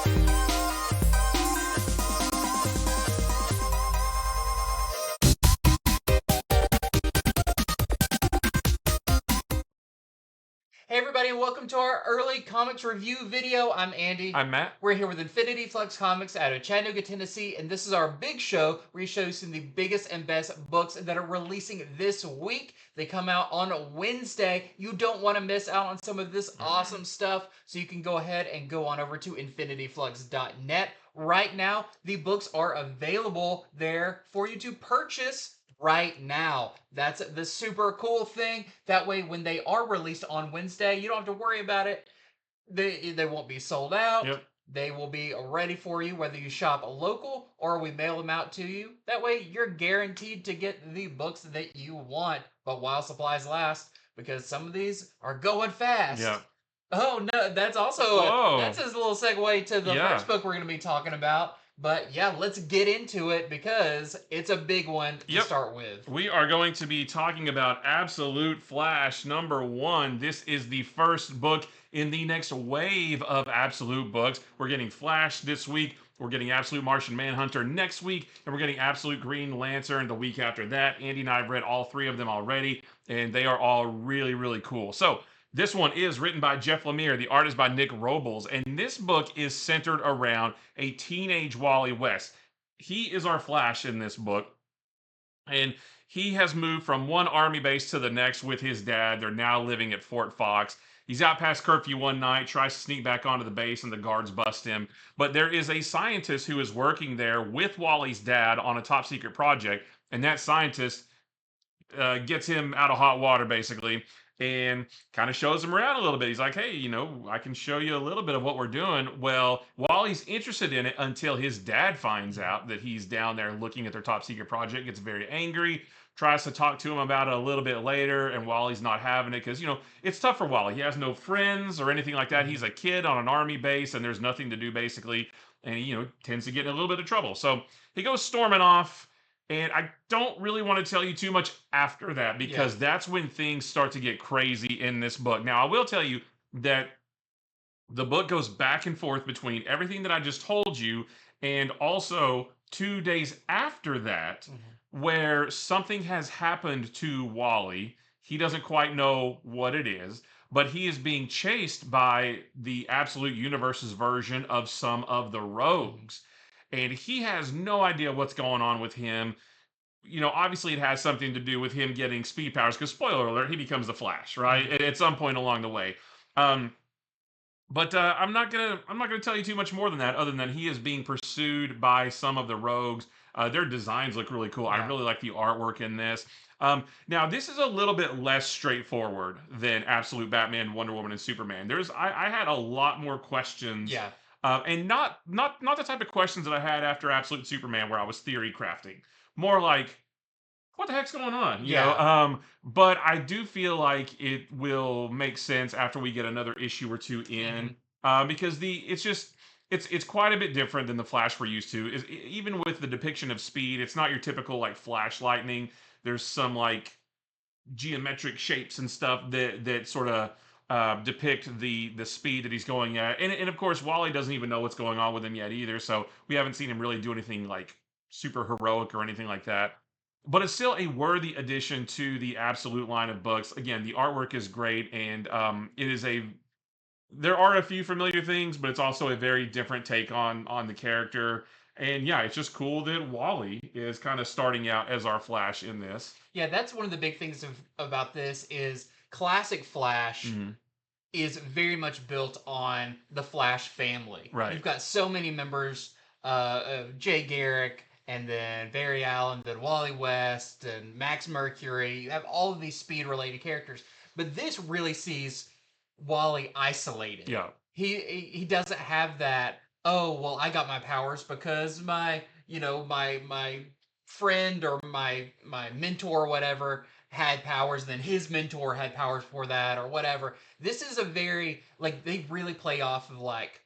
Hey everybody, and welcome to our early comics review video. I'm Andy. I'm Matt. We're here with Infinity Flux Comics out of Chattanooga, Tennessee, and this is our big show where we show you some of the biggest and best books that are releasing this week. They come out on Wednesday. You don't want to miss out on some of this awesome stuff, so you can go ahead and go on over to infinityflux.net. Right now, the books are available there for you to purchase right now. That's the super cool thing. That way, when they are released on Wednesday, you don't have to worry about it. They won't be sold out. Yep. They will be ready for you, whether you shop local or we mail them out to you. That way, you're guaranteed to get the books that you want, but while supplies last, because some of these are going fast. Yeah. Oh no, that's also that's a little segue to the first book we're going to be talking about. But yeah, let's get into it because it's a big one to start with. We are going to be talking about Absolute Flash #1. This is the first book in the next wave of Absolute books. We're getting Flash this week. We're getting Absolute Martian Manhunter next week, and we're getting Absolute Green Lantern the week after that. Andy and I have read all three of them already, and they are all really, really cool. So this one is written by Jeff Lemire. The art is by Nick Robles. And this book is centered around a teenage Wally West. He is our Flash in this book. And he has moved from one army base to the next with his dad. They're now living at Fort Fox. He's out past curfew one night, tries to sneak back onto the base, and the guards bust him. But there is a scientist who is working there with Wally's dad on a top secret project. And that scientist gets him out of hot water, basically, and kind of shows him around a little bit. He's like, hey, I can show you a little bit of what we're doing. Well, Wally's interested in it until his dad finds out that he's down there looking at their top secret project, gets very angry, tries to talk to him about it a little bit later, and Wally's not having it because, it's tough for Wally. He has no friends or anything like that. He's a kid on an army base, and there's nothing to do, basically, and he, tends to get in a little bit of trouble. So he goes storming off. And I don't really want to tell you too much after that because that's when things start to get crazy in this book. Now, I will tell you that the book goes back and forth between everything that I just told you and also 2 days after that, where something has happened to Wally. He doesn't quite know what it is, but he is being chased by the Absolute Universe's version of some of the rogues. And he has no idea what's going on with him. Obviously it has something to do with him getting speed powers, because spoiler alert, he becomes the Flash, right? At some point along the way. But I'm not gonna tell you too much more than that, other than he is being pursued by some of the rogues. Their designs look really cool. I really like the artwork in this. Now this is a little bit less straightforward than Absolute Batman, Wonder Woman, and Superman. I had a lot more questions. Yeah. And not the type of questions that I had after Absolute Superman, where I was theory crafting. More like, what the heck's going on? You know? But I do feel like it will make sense after we get another issue or two in, because it's quite a bit different than the Flash we're used to. Even with the depiction of speed, it's not your typical like Flash lightning. There's some like geometric shapes and stuff that sort of depict the speed that he's going at. And of course, Wally doesn't even know what's going on with him yet either, so we haven't seen him really do anything like super heroic or anything like that. But it's still a worthy addition to the Absolute line of books. Again, the artwork is great, and there are a few familiar things, but it's also a very different take on the character. And yeah, it's just cool that Wally is kind of starting out as our Flash in this. Yeah, that's one of the big things about this is classic Flash is very much built on the Flash family. Right. You've got so many members, Jay Garrick, and then Barry Allen, then Wally West, and Max Mercury. You have all of these speed-related characters. But this really sees Wally isolated. Yeah. He doesn't have that, oh, well, I got my powers because my friend or my mentor or whatever had powers, then his mentor had powers for that or whatever. This is a very, like, they really play off of, like,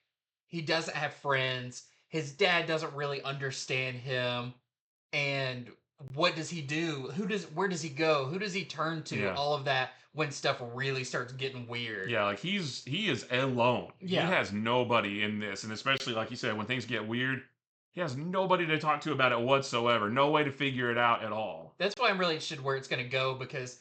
he doesn't have friends, his dad doesn't really understand him, and what does he do? Where does he go? Who does he turn to? Yeah. All of that when stuff really starts getting weird. Yeah, like he is alone. He Yeah. has nobody in this, and especially like you said, when things get weird, he has nobody to talk to about it whatsoever. No way to figure it out at all. That's why I'm really interested where it's going to go, because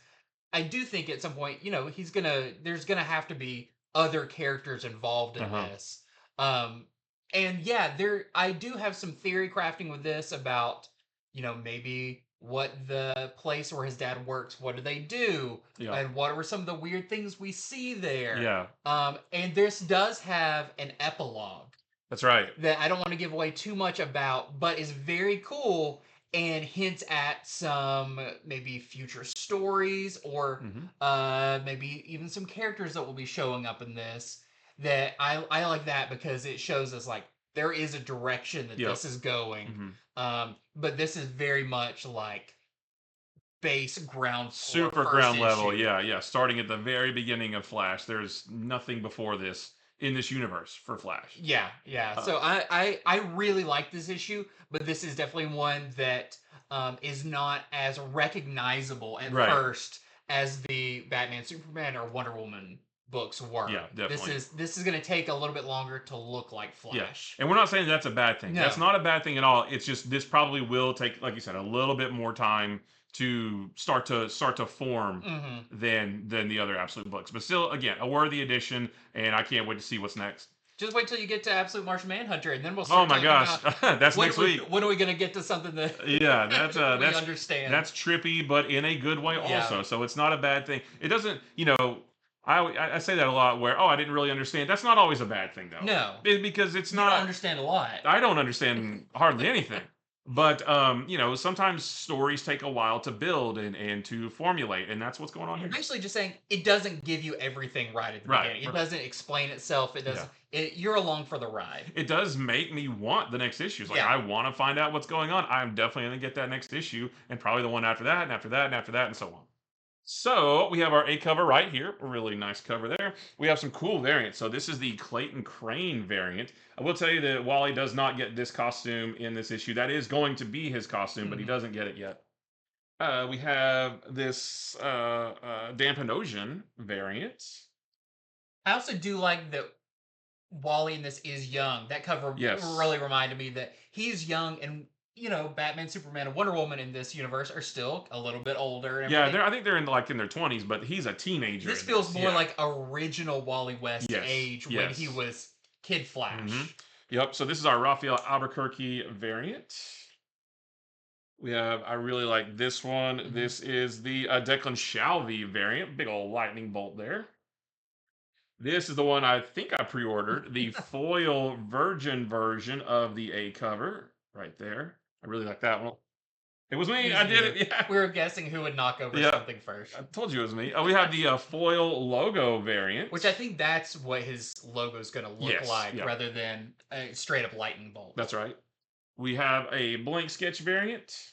I do think at some point, there's gonna have to be other characters involved in Uh-huh. this. Um, and yeah, I do have some theory crafting with this about, maybe what the place where his dad works, what do they do? Yeah. And what are some of the weird things we see there? Yeah. And this does have an epilogue That's right. that I don't want to give away too much about, but is very cool and hints at some maybe future stories, or Hmm. maybe even some characters that will be showing up in this. That I like that because it shows us like there is a direction that Yep. this is going. Hmm. But this is very much like base ground floor Super first ground level. issue. Yeah, yeah. Starting at the very beginning of Flash, there's nothing before this in this universe for Flash. Yeah, yeah. Uh, So I really like this issue, but this is definitely one that is not as recognizable at right. first as the Batman, Superman, or Wonder Woman books were. Yeah, definitely. This is going to take a little bit longer to look like Yeah, Flash. and we're not saying that's a bad thing. No. That's not a bad thing at all. It's just this probably will take, like you said, a little bit more time to start to form Hmm. than the other Absolute books. But still, again, a worthy addition, and I can't wait to see what's next. Just wait till you get to Absolute Martian Manhunter, and then we'll Oh start my talking gosh, about that's next week. when are we going to get to something that Yeah, that's we that's understand. that's trippy, but in a good way Yeah. also. So it's not a bad thing. It doesn't, I say that a lot. Where I didn't really understand. That's not always a bad thing though. No. Because it's You not. don't understand a lot. I don't understand hardly anything. But sometimes stories take a while to build and to formulate, and that's what's going on here. I'm actually just saying it doesn't give you everything right at the Right, beginning. It right. doesn't explain itself. It doesn't. You're along for the ride. It does make me want the next issues. Like Yeah. I want to find out what's going on. I'm definitely going to get that next issue, and probably the one after that, and after that, and after that, and so on. So we have our A cover right here. A really nice cover there. We have some cool variants. So this is the Clayton Crane variant. I will tell you that Wally does not get this costume in this issue. That is going to be his costume, but he doesn't get it yet. We have this Dan Panosian variant. I also do like that Wally in this is young. That cover Yes. really reminded me that he's young, and Batman, Superman, and Wonder Woman in this universe are still a little bit older. And Yeah, everything. I think they're in their 20s, but he's a teenager. This in feels more yeah. like original Wally West Yes, age when yes. he was Kid Flash. Mhm. Yep. So this is our Raphael Albuquerque variant. I really like this one. Mhm. This is the Declan Shalvey variant. Big old lightning bolt there. This is the one I think I pre-ordered. The foil virgin version of the A cover. Right there. I really like that one. It was me. I did it. Yeah. We were guessing who would knock over Yeah. something first. I told you it was me. We have the foil logo variant. Which I think that's what his logo is going to look Yes, like, yeah. rather than a straight up lightning bolt. That's right. We have a blank sketch variant.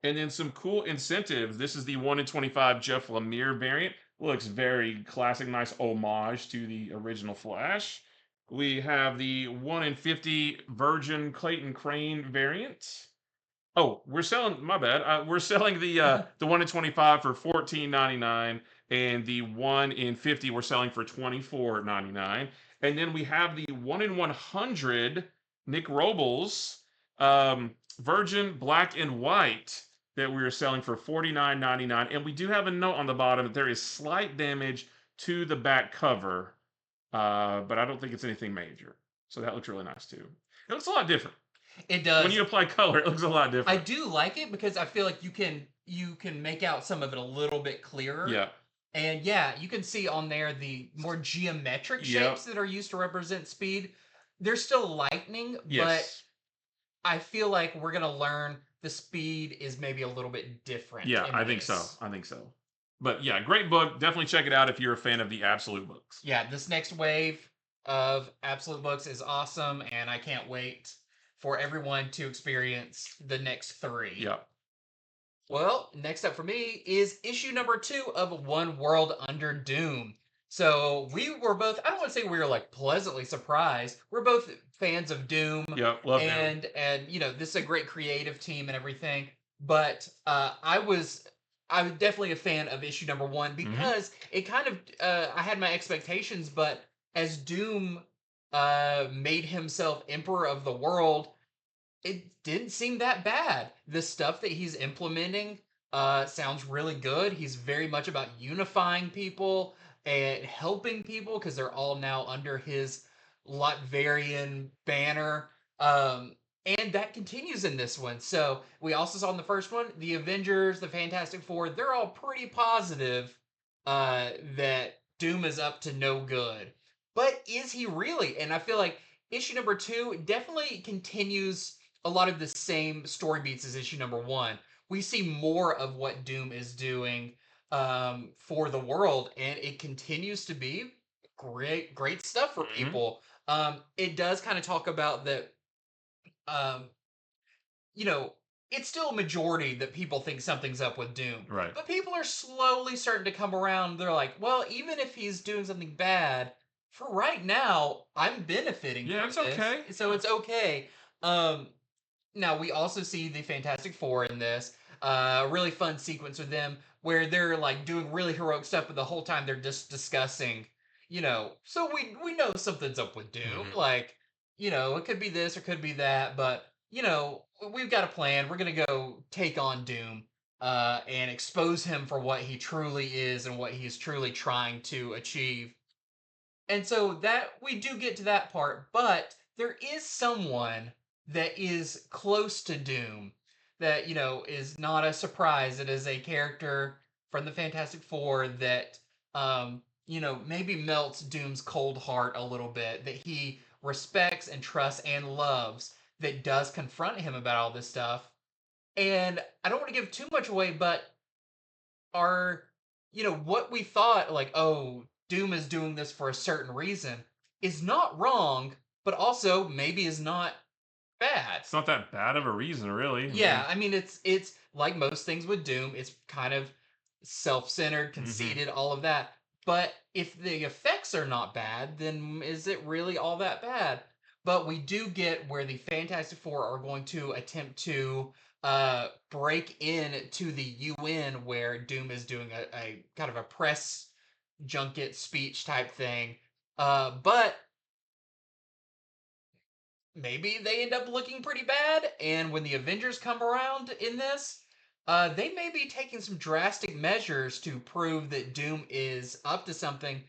And then some cool incentives. This is the 1 in 25 Jeff Lemire variant. Looks very classic, nice homage to the original Flash. We have the 1 in 50 Virgin Clayton Crane variant. Oh, we're selling. My bad. We're selling the 1 in 25 for $14.99, and the 1 in 50 we're selling for $24.99. And then we have the 1 in 100 Nick Robles Virgin Black and White that we are selling for $49.99. And we do have a note on the bottom that there is slight damage to the back cover, but I don't think it's anything major. So that looks really nice too. It looks a lot different. It does. When you apply color, it looks a lot different. I do like it because I feel like you can make out some of it a little bit clearer. Yeah. And yeah, you can see on there the more geometric shapes that are used to represent speed. They're still lightning, Yes. but I feel like we're gonna learn the speed is maybe a little bit different. Yeah, in I think this. so. I think so. But yeah, great book. Definitely check it out if you're a fan of the Absolute books. Yeah, this next wave of Absolute books is awesome, and I can't wait for everyone to experience the next 3. Yeah. Well, next up for me is issue number 2 of One World Under Doom. So we were both, I don't want to say we were like pleasantly surprised. We're both fans of Doom. Yeah, love Doom. And this is a great creative team and everything. But I was I was definitely a fan of issue number one Hmm. because it kind of I had my expectations, but as Doom made himself emperor of the world, it didn't seem that bad. The stuff that he's implementing sounds really good. He's very much about unifying people and helping people because they're all now under his Latverian banner. And that continues in this one. So we also saw in the first one, the Avengers, the Fantastic Four, they're all pretty positive that Doom is up to no good. But is he really? And I feel like issue number two definitely continues a lot of the same story beats as issue number one. We see more of what Doom is doing for the world, and it continues to be great stuff for Hmm. people. It does kind of talk about that. Um, you know, it's still a majority that people think something's up with Doom, Right. but people are slowly starting to come around. They're like, well, even if he's doing something bad, for right now, I'm benefiting Yeah, from it's this, okay. so Yeah. it's okay. Um, Now we also see the Fantastic Four in this. A really fun sequence with them where they're like doing really heroic stuff, but the whole time they're just discussing, so we know something's up with Doom. Hmm. Like, it could be this or could be that, but we've got a plan. We're gonna go take on Doom, and expose him for what he truly is and what he's truly trying to achieve. And so that we do get to that part, but there is someone that is close to Doom that, is not a surprise. It is a character from the Fantastic Four that maybe melts Doom's cold heart a little bit, that he respects and trusts and loves, that does confront him about all this stuff. And I don't want to give too much away, but are what we thought, like, oh, Doom is doing this for a certain reason, is not wrong, but also maybe is not bad. It's not that bad of a reason, really. I Yeah, mean, I mean, it's like most things with Doom, it's kind of self-centered, hmm. conceited, all of that. But if the effects are not bad, then is it really all that bad? But we do get where the Fantastic Four are going to attempt to break in to the UN, where Doom is doing a kind of a press junket speech type thing. But maybe they end up looking pretty bad. And when the Avengers come around in this, they may be taking some drastic measures to prove that Doom is up to something.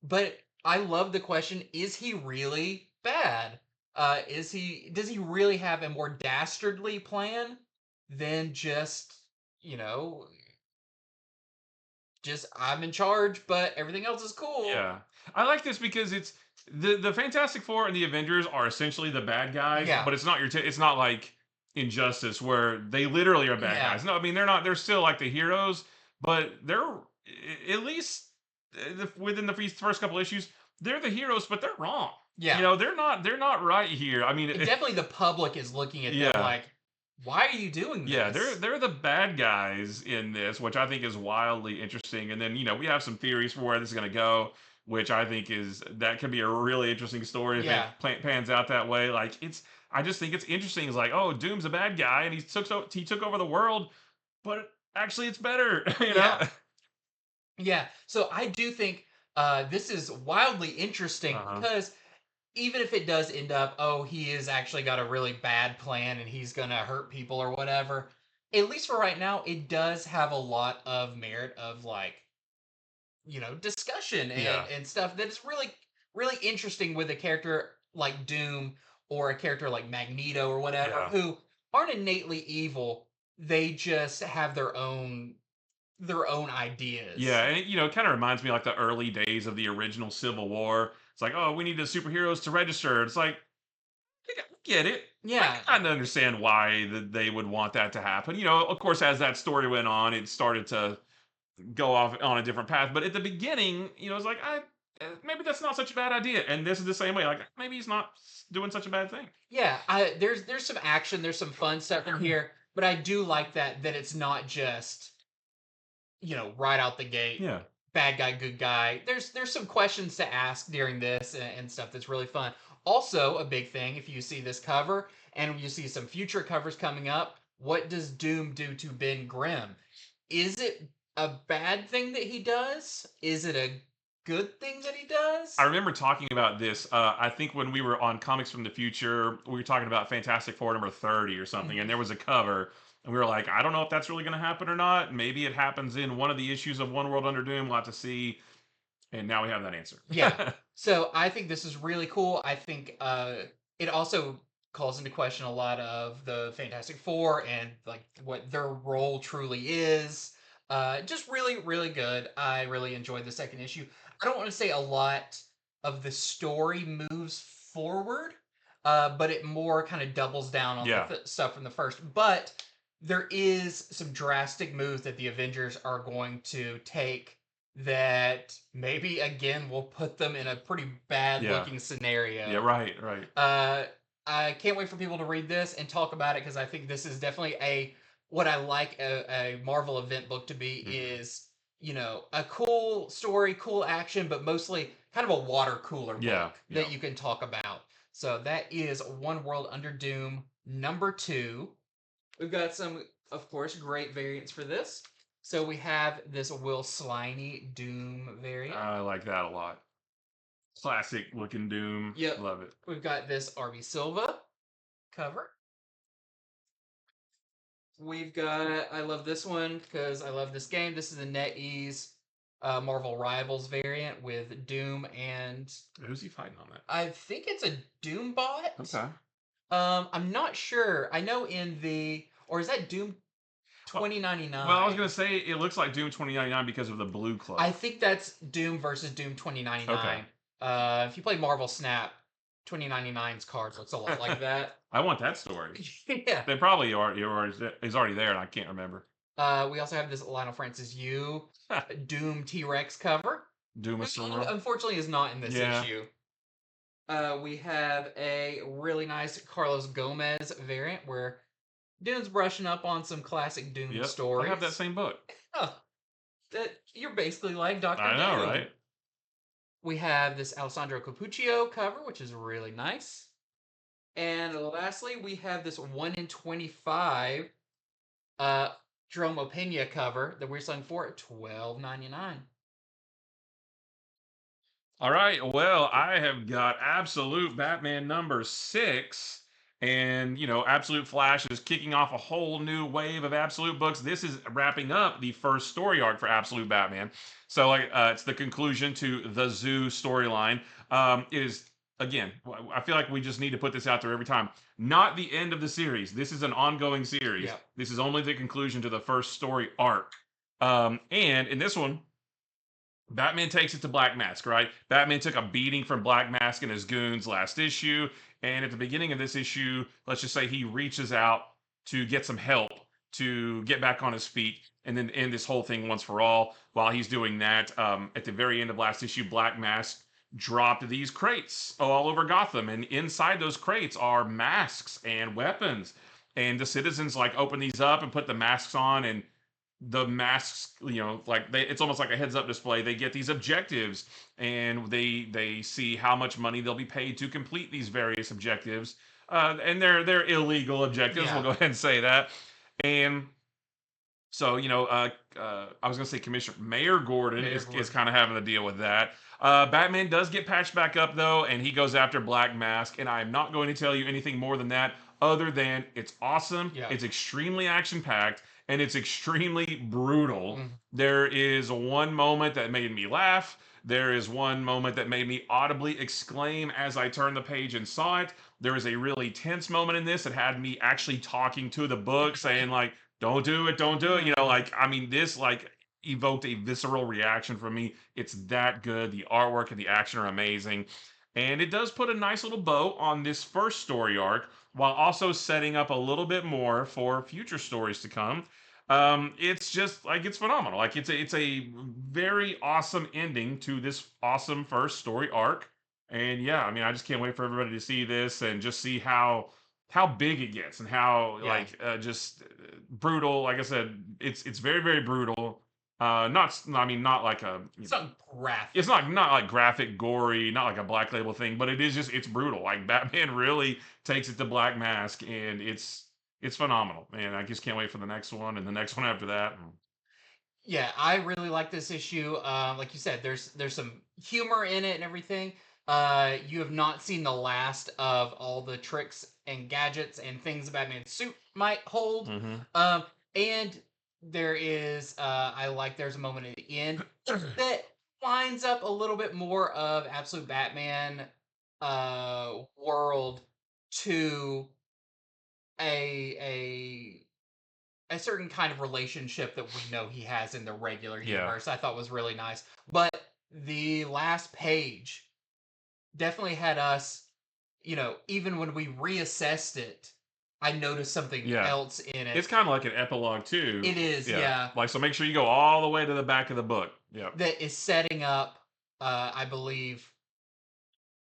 But I love the question: is he really bad? Is he? Does he really have a more dastardly plan than you know, just I'm in charge, but everything else is cool? Yeah, I like this because it's the Fantastic Four and the Avengers are essentially the bad guys, Yeah, but it's not it's not like Injustice where they literally are bad yeah, guys. No, I mean they're not. They're still like the heroes, but they're at least within the first couple issues, they're the heroes, but they're wrong. yeah. They're not right here. I mean, And definitely the public is looking at them yeah. like, why are you doing Yeah, this? they're the bad guys in this, which I think is wildly interesting. And then we have some theories for where this is going to go, which I think is that could be a really interesting story if it Yeah, pans out that way. Like I just think it's interesting. It's like, oh, Doom's a bad guy, and he took over the world, but actually it's better, you know? yeah, yeah. So I do think this is wildly interesting Uh-huh. because even if it does end up, oh, he is actually got a really bad plan and he's gonna hurt people or whatever, at least for right now, it does have a lot of merit of, like, discussion Yeah, and stuff that is really, really interesting with a character like Doom or a character like Magneto or whatever, yeah. who aren't innately evil. They just have their own Yeah, ideas. and it kind of reminds me like the early days of the original Civil War. It's like, oh, we need the superheroes to register. It's like, get it. I Yeah, kind of understand why they would want that to happen. Of course, as that story went on, it started to go off on a different path. But at the beginning, it's like, maybe that's not such a bad idea. And this is the same way. Like, maybe he's not doing such a bad thing. yeah. There's some action, there's some fun stuff in here, but I do like that it's not just right out the gate, Yeah. bad guy, good guy. There's some questions to ask during this and stuff that's really fun. Also, a big thing, if you see this cover and you see some future covers coming up, what does Doom do to Ben Grimm? Is it a bad thing that he does? Is it a good thing that he I does? remember talking about this. I think when we were on Comics from the Future, we were talking about Fantastic Four number 30 or something, and Mhm. there was a cover, and we were like, I don't know if that's really going to happen or not. Maybe it happens in one of the issues of One World Under Doom. We'll have to see. And now we have that answer. Yeah. So I think this is really cool. I think it also calls into question a lot of the Fantastic Four and like what their role truly is. Just really, really good. I really enjoyed the second issue. I don't want to say a lot of the story moves forward, but it more kind of doubles down on the Yeah. stuff from the first. But there is some drastic moves that the Avengers are going to take that maybe again will put them in a pretty bad Yeah. looking Yeah. scenario. Right. Right. Uh, I can't wait for people to read this and talk about it because I think this is definitely a what I like a Marvel event book to be Mhm. is a cool story, cool action, but mostly kind of a water cooler Yeah. book Yeah. that you can talk about. So that is One World Under Doom #2. We've got some, of course, great variants for this. So we have this Will Sliney Doom variant. I like that a lot. Classic looking Doom. Yep. Love it. We've got this RB Silva cover. We've got, I love this one because I love this game. This is the NetEase Marvel Rivals variant with Doom and Who's he fighting on that? I think it's a Doom bot. Okay. I'm not sure. I know in the, or is that Doom Well, 2099? well, I was gonna say it looks like Doom 2099 because of the blue I cloak. think that's Doom versus Doom Okay. 2099. If you play Marvel Snap, 2099's cards looks a lot like that. I want that story. Yeah. They probably are is already there, and I can't remember. We also have this Lionel Francis Yu Doom T-Rex cover, which Doomasaur. unfortunately is not in this Yeah. issue. We have a really nice Carlos Gomez variant where Doom's brushing up on some classic Doom Yep. I have that stories. same book. Huh, that you're basically like Doctor I know, Doom. right? We have this Alessandro Capuccio cover, which is really nice. And lastly, we have this 1 in 25 uh Jerome Pena cover that we're selling for at $12.99. All right. Well, I have got Absolute Batman number 6. And, Absolute Flash is kicking off a whole new wave of Absolute books. This is wrapping up the first story arc for Absolute Batman. So, like, it's the conclusion to the Zoo storyline. It is, again, I feel like we just need to put this out there every time. Not the end of the series. This is an ongoing series. Yeah. This is only the conclusion to the first story arc. And in this one, Batman takes it to Black Mask, right? Batman took a beating from Black Mask and his goons last issue. And at the beginning of this issue, let's just say he reaches out to get some help to get back on his feet and then end this whole thing once for all. While he's doing that, at the very end of last issue, Black Mask dropped these crates all over Gotham. And inside those crates are masks and weapons. And the citizens like open these up and put the masks on, and the masks, like it's almost like a heads up display. They get these objectives, and they see how much money they'll be paid to complete these various objectives. And they're illegal objectives, Yeah. we'll go ahead and say that. And so, I was going to say Commissioner Mayor Gordon Mayor is Gordon. kind of having to deal with that. Batman does get patched back up, though, and he goes after Black Mask. And I'm not going to tell you anything more than that, other than it's awesome. Yeah. It's extremely action packed, and it's extremely brutal. Mm. There is one moment that made me laugh. There is one moment that made me audibly exclaim as I turned the page and saw it. There is a really tense moment in this that had me actually talking to the book, saying, like, don't do it, don't do it. Like, I mean, this, like, evoked a visceral reaction from me. It's that good. The artwork and the action are amazing. And it does put a nice little bow on this first story arc while also setting up a little bit more for future stories to come. It's just like it's phenomenal. Like it's a very awesome ending to this awesome first story arc. And yeah, I mean, I just can't wait for everybody to see this and just see how big it gets and how Yeah. like just brutal. Like I said, it's very very brutal. Not I mean not like a It's not graphic. it's not like graphic, gory, not like a Black Label thing, but it is just it's brutal. Like Batman really takes it to Black Mask, and it's phenomenal. And I just can't wait for the next one and the next one after that. Yeah, I really like this issue. Like you said, there's some humor in it and everything. You have not seen the last of all the tricks and gadgets and things a Batman's suit might hold. Mm-hmm. Um, and there is, I like there's a moment at the end that lines up a little bit more of Absolute Batman world to a a certain kind of relationship that we know he has in the regular Yeah. universe. I thought was really nice. But the last page definitely had us, even when we reassessed it, I noticed something Yeah. else in It's it. kind of like an epilogue too. It is, Yeah. yeah, Like, so make sure you go all the way to the back of the book. Yep. that is setting up, I believe,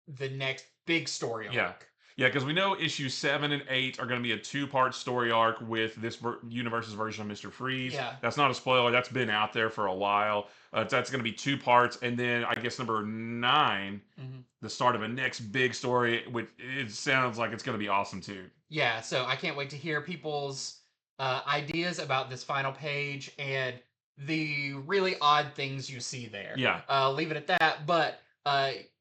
the next big story Yeah. arc. Yeah, because we know issues 7 and 8 are going to be a two-part story arc with this universe's version of Mr. Freeze. Yeah. That's not a spoiler. That's been out there for a while. That's going to be two parts. And then I guess number 9, Mm-hmm. the start of a next big story, which it sounds like it's going to be awesome too. Yeah, so I can't wait to hear people's ideas about this final page and the really odd things you see there. Yeah. Leave it at that. But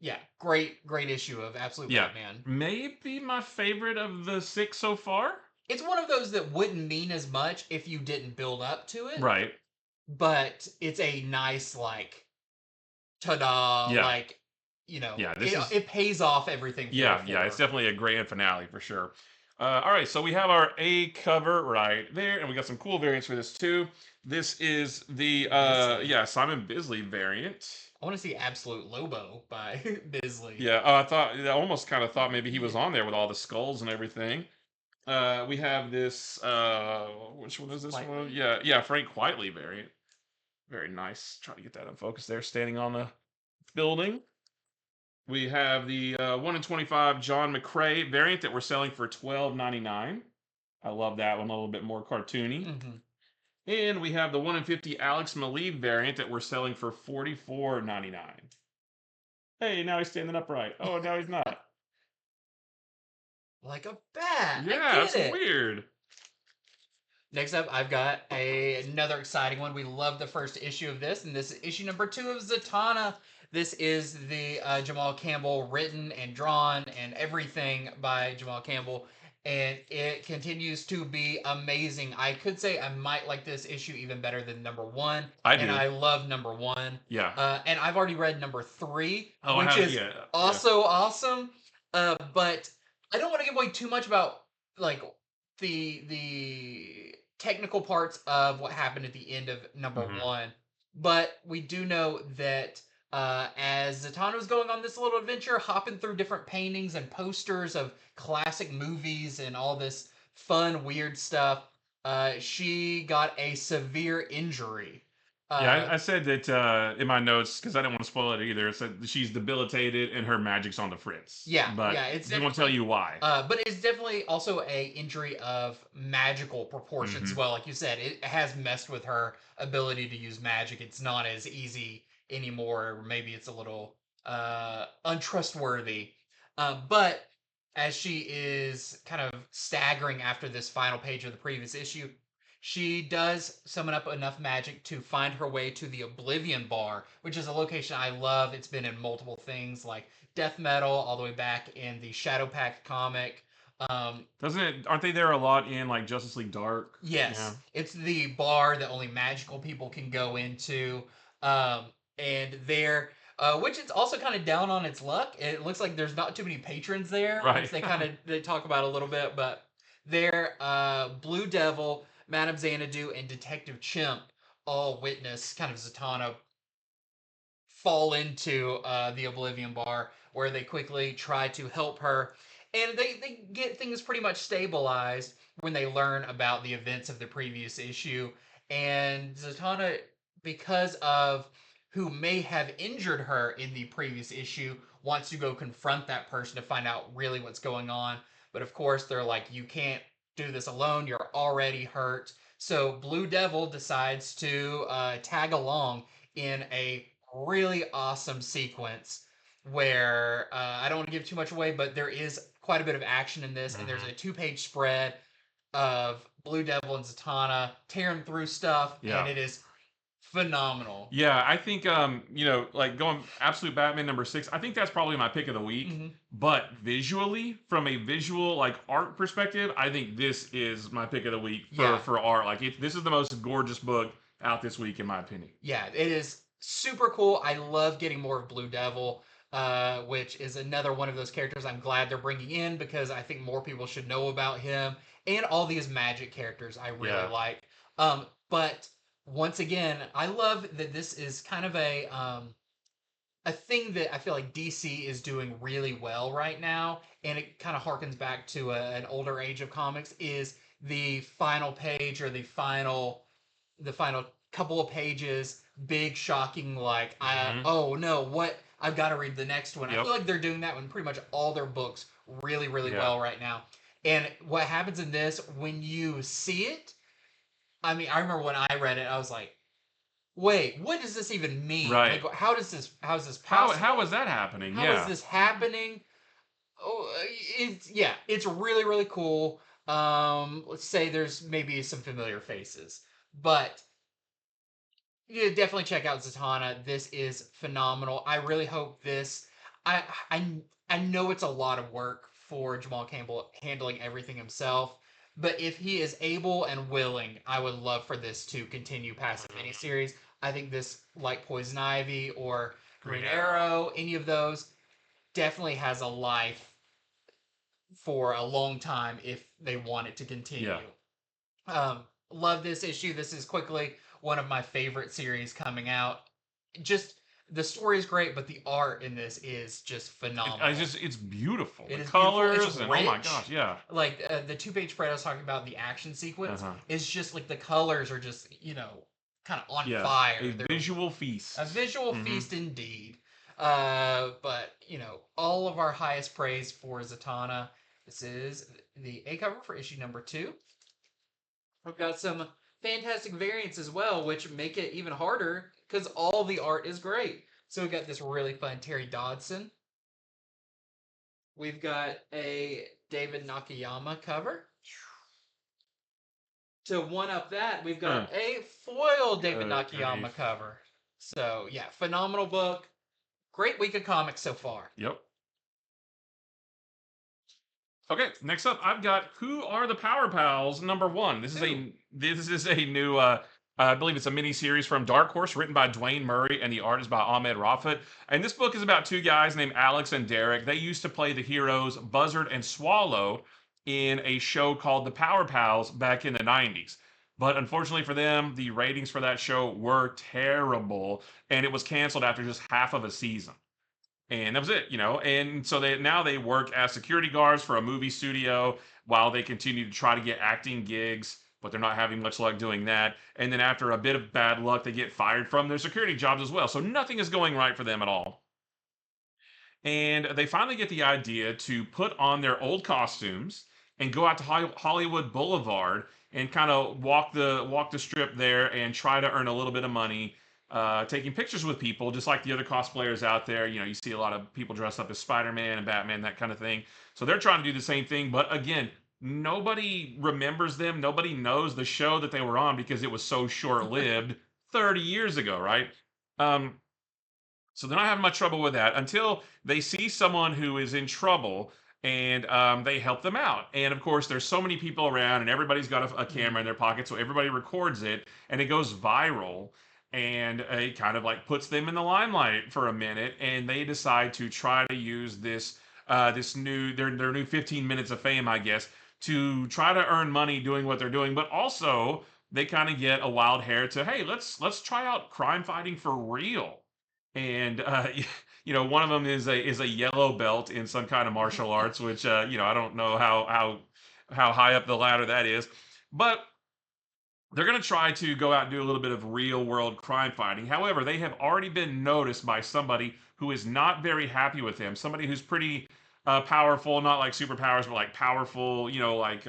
yeah, great issue of Absolute Yeah. Batman. Maybe my favorite of the 6 so far. It's one of those that wouldn't mean as much if you didn't build up to it. Right. But it's a nice, like, ta-da, Yeah. like, Yeah, this is it pays off everything. Yeah, it's definitely a grand finale for sure. All right, so we have our A cover right there, and we got some cool variants for this too. This is the Bisley. Simon Bisley variant. I want to see Absolute Lobo by Bisley. Yeah, I almost kind of thought maybe he was on there with all the skulls and everything. We have this which one is this Quietly. one? Yeah, Frank Quietly variant. Very nice. Trying to get that in focus there, standing on the building. We have the 1 in 25 John McCrae variant that we're selling for $12.99. I love that one, a little bit more cartoony. Mm-hmm. And we have the 1 in 50 Alex Maleev variant that we're selling for $44.99. Hey, now he's standing upright. Oh, now he's not. Like a bat. Yeah, I that's get it. weird. Next up, I've got another exciting one. We love the first issue of this, and this is issue number 2 of Zatanna. This is the Jamal Campbell written and drawn and everything by Jamal Campbell, and it continues to be amazing. I could say I might like this issue even better than number 1, I and do. I love number 1. Yeah. And I've already read number 3, Oh, which is yeah. also awesome. But I don't want to give away too much about like the technical parts of what happened at the end of number Mhm. 1. But we do know that as Zatanna was going on this little adventure, hopping through different paintings and posters of classic movies and all this fun, weird stuff, she got a severe injury. Yeah, I said that in my notes because I didn't want to spoil it either. It said she's debilitated and her magic's on the fritz. Yeah, but yeah, it's didn't want to tell you why. But it's definitely also a injury of magical proportions as Mhm. well. Like you said, it has messed with her ability to use magic. It's not as easy anymore. Or maybe it's a little untrustworthy. But as she is kind of staggering after this final page of the previous issue, she does summon up enough magic to find her way to the Oblivion Bar, which is a location I love. It's been in multiple things like death metal all the way back in the Shadow Pact comic. Doesn't it? Aren't they there a lot in like Justice League Dark? Yes, it's the bar that only magical people can go into, um, and there, which is also kind of down on its luck. It looks like there's not too many patrons there, Right. which they talk about a little bit. But there, Blue Devil, Madame Xanadu, and Detective Chimp all witness kind of Zatanna fall into the Oblivion Bar, where they quickly try to help her. And they get things pretty much stabilized when they learn about the events of the previous issue. And Zatanna, because of who may have injured her in the previous issue, wants to go confront that person to find out really what's going on. But of course, they're like, you can't do this alone. You're already hurt. So Blue Devil decides to tag along in a really awesome sequence where I don't want to give too much away, but there is quite a bit of action in this, and there's a 2-page spread of Blue Devil and Zatanna tearing through stuff, Yeah. and it is phenomenal. Yeah, I think like going Absolute Batman #6, I think that's probably my pick of the week. Hmm. But visually, from a visual like art perspective, I think this is my pick of the week Yeah, for art. Like this is the most gorgeous book out this week in my opinion. yeah, it is super cool. I love getting more of Blue Devil, which is another one of those characters I'm glad they're bringing in because I think more people should know about him and all these Magic characters I really Yeah. like. But once again, I love that this is kind of a thing that I feel like DC is doing really well right now, and it kind of harkens back to an older age of comics. Is the final page or the final couple of pages, big shocking like Hmm. oh no, what, I've got to read the next one. I Yep. feel like they're doing that in pretty much all their books really really Yeah. well right now. And what happens in this when you see it, I mean, I remember when I read it, I was like, wait, what does this even mean? Right. Like, how is this How possible? is that happening? How is Yeah. this happening? Oh, it's really really cool. Let's say there's maybe some familiar faces, but you definitely check out Zatanna. This is phenomenal. I really hope this. I I I know it's a lot of work for Jamal Campbell handling everything himself, but if he is able and willing, I would love for this to continue past the miniseries. I think this, like Poison Ivy or Green Green Arrow, any of those, definitely has a life for a long time if they want it to Yeah. continue. Love this issue. This is quickly one of my favorite series coming out. Just the story is great, but the art in this is just phenomenal. It's beautiful. It The is beautiful. It's colors and oh my rich. gosh, yeah. Like the two-page spread I was talking about, the action Uh sequence huh. is just like the colors are just kind of on Yeah. A fire. They're visual a feast. visual Hmm. feast indeed. But all of our highest praise for Zatanna. This is the A cover for issue number 2. We've got some fantastic variants as well, which make it even harder because all the art is great. So we've got this really fun Terry Dodson. We've got a David Nakayama cover. To one up that, we've Huh. got a foil David A Nakayama cover. So yeah, phenomenal book. Great week of comics so far. Yep. Okay, next up, I've got Who Are the Power Pals #1. Ooh. This is a new I believe it's a mini series from Dark Horse written by Dwayne Murray and the art is by Ahmed Rafat. And this book is about two guys named Alex and Derek. They used to play the heroes Buzzard and Swallow in a show called The Power Pals back in the 90s. But unfortunately for them, the ratings for that show were terrible and it was canceled after just half of a season. And that was it, and so they work as security guards for a movie studio while they continue to try to get acting gigs, but they're not having much luck doing that. And then after a bit of bad luck, they get fired from their security jobs as well. So nothing is going right for them at all. And they finally get the idea to put on their old costumes and go out to Hollywood Boulevard and kind of walk the strip there and try to earn a little bit of money, taking pictures with people, just like the other cosplayers out there. You see a lot of people dressed up as Spider-Man and Batman, that kind of thing. So they're trying to do the same thing, but again, nobody remembers them. Nobody knows the show that they were on because it was so short-lived 30 years ago, right? Um, so they're not having much trouble with that until they see someone who is in trouble and they help them out. And of course, there's so many people around and everybody's got a camera in their pocket. So everybody records it and it goes viral. And it kind of like puts them in the limelight for a minute. And they decide to try to use their new 15 minutes of fame, I guess, to try to earn money doing what they're doing. But also, they kind of get a wild hair to, hey, let's try out crime fighting for real. And one of them is a yellow belt in some kind of martial arts, which I don't know how high up the ladder that is, but they're going to try to go out and do a little bit of real world crime fighting. However, they have already been noticed by somebody who is not very happy with them. Somebody who's pretty powerful, not like superpowers, but like powerful. Like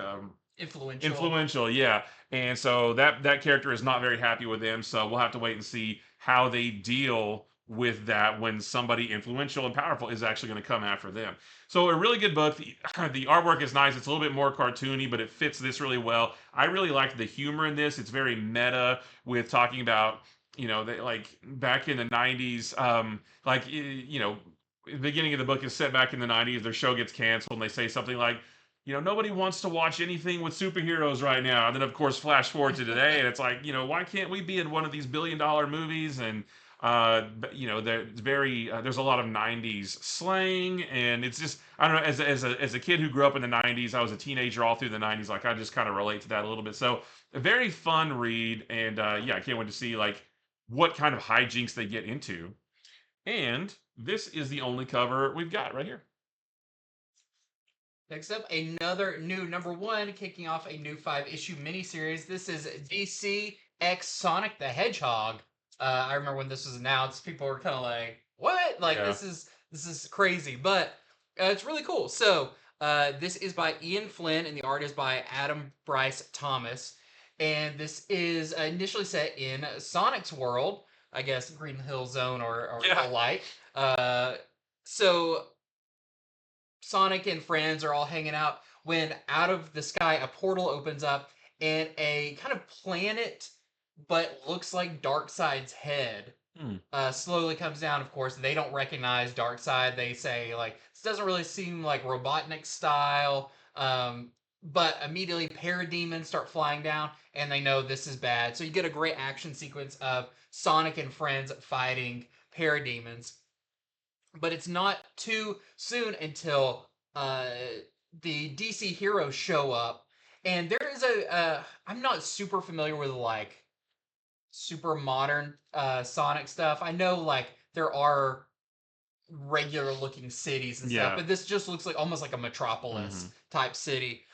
Influential. influential, yeah. And so that character is not very happy with them. So we'll have to wait and see how they deal with that when somebody influential and powerful is actually going to come after them. So a really good book. The artwork is nice. It's a little bit more cartoony, but it fits this really well. I really liked the humor in this. It's very meta with talking about you know, they like back in the 90s, like you know, the beginning of the book is set back in the 90s. Their show gets canceled, and they say something like, you know, nobody wants to watch anything with superheroes right now. And then, of course, flash forward to today, and it's like, you know, why can't we be in one of these billion-dollar movies? And you know, there's a lot of 90s slang, and it's just, I don't know, as a kid who grew up in the 90s, I was a teenager all through the 90s, like I just kind of relate to that a little bit. So a very fun read, and yeah, I can't wait to see like what kind of hijinks they get into. And this is the only cover we've got right here. Next up, another new #1, kicking off a new 5-issue miniseries. This is DC X Sonic the Hedgehog. I remember when this was announced, people were kind of like, "What? Like Yeah. this is crazy," but it's really cool. So this is by Ian Flynn, and the art is by Adam Bryce Thomas. And this is initially set in Sonic's world, I guess Green Hill Zone or Yeah. the like. So Sonic and friends are all hanging out when out of the sky a portal opens up and a kind of planet but looks like Darkseid's head Hmm. slowly comes down. Of course, they don't recognize Darkseid. They say like this doesn't really seem like Robotnik style. But immediately parademons start flying down and they know this is bad. So you get a great action sequence of Sonic and friends fighting parademons, but it's not too soon until the DC heroes show up, and there is I'm not super familiar with like super modern Sonic stuff. I know like there are regular looking cities and stuff, Yeah. but this just looks like almost like a metropolis Mhm. type city,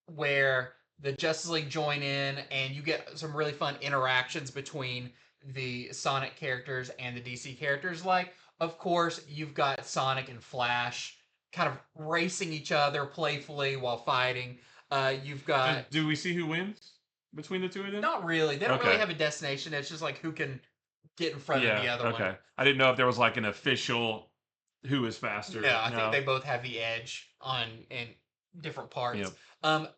where the Justice League join in, and you get some really fun interactions between the Sonic characters and the DC characters. Like, of course, you've got Sonic and Flash kind of racing each other playfully while fighting. You've got Do we see who wins between the two of them? not really. They don't really Okay. have a destination. It's just like who can get in front of Yeah. the other one. Okay. I didn't know if there was like an official who is No, faster. I think No. they both have the edge on in different parts. Yep. Um,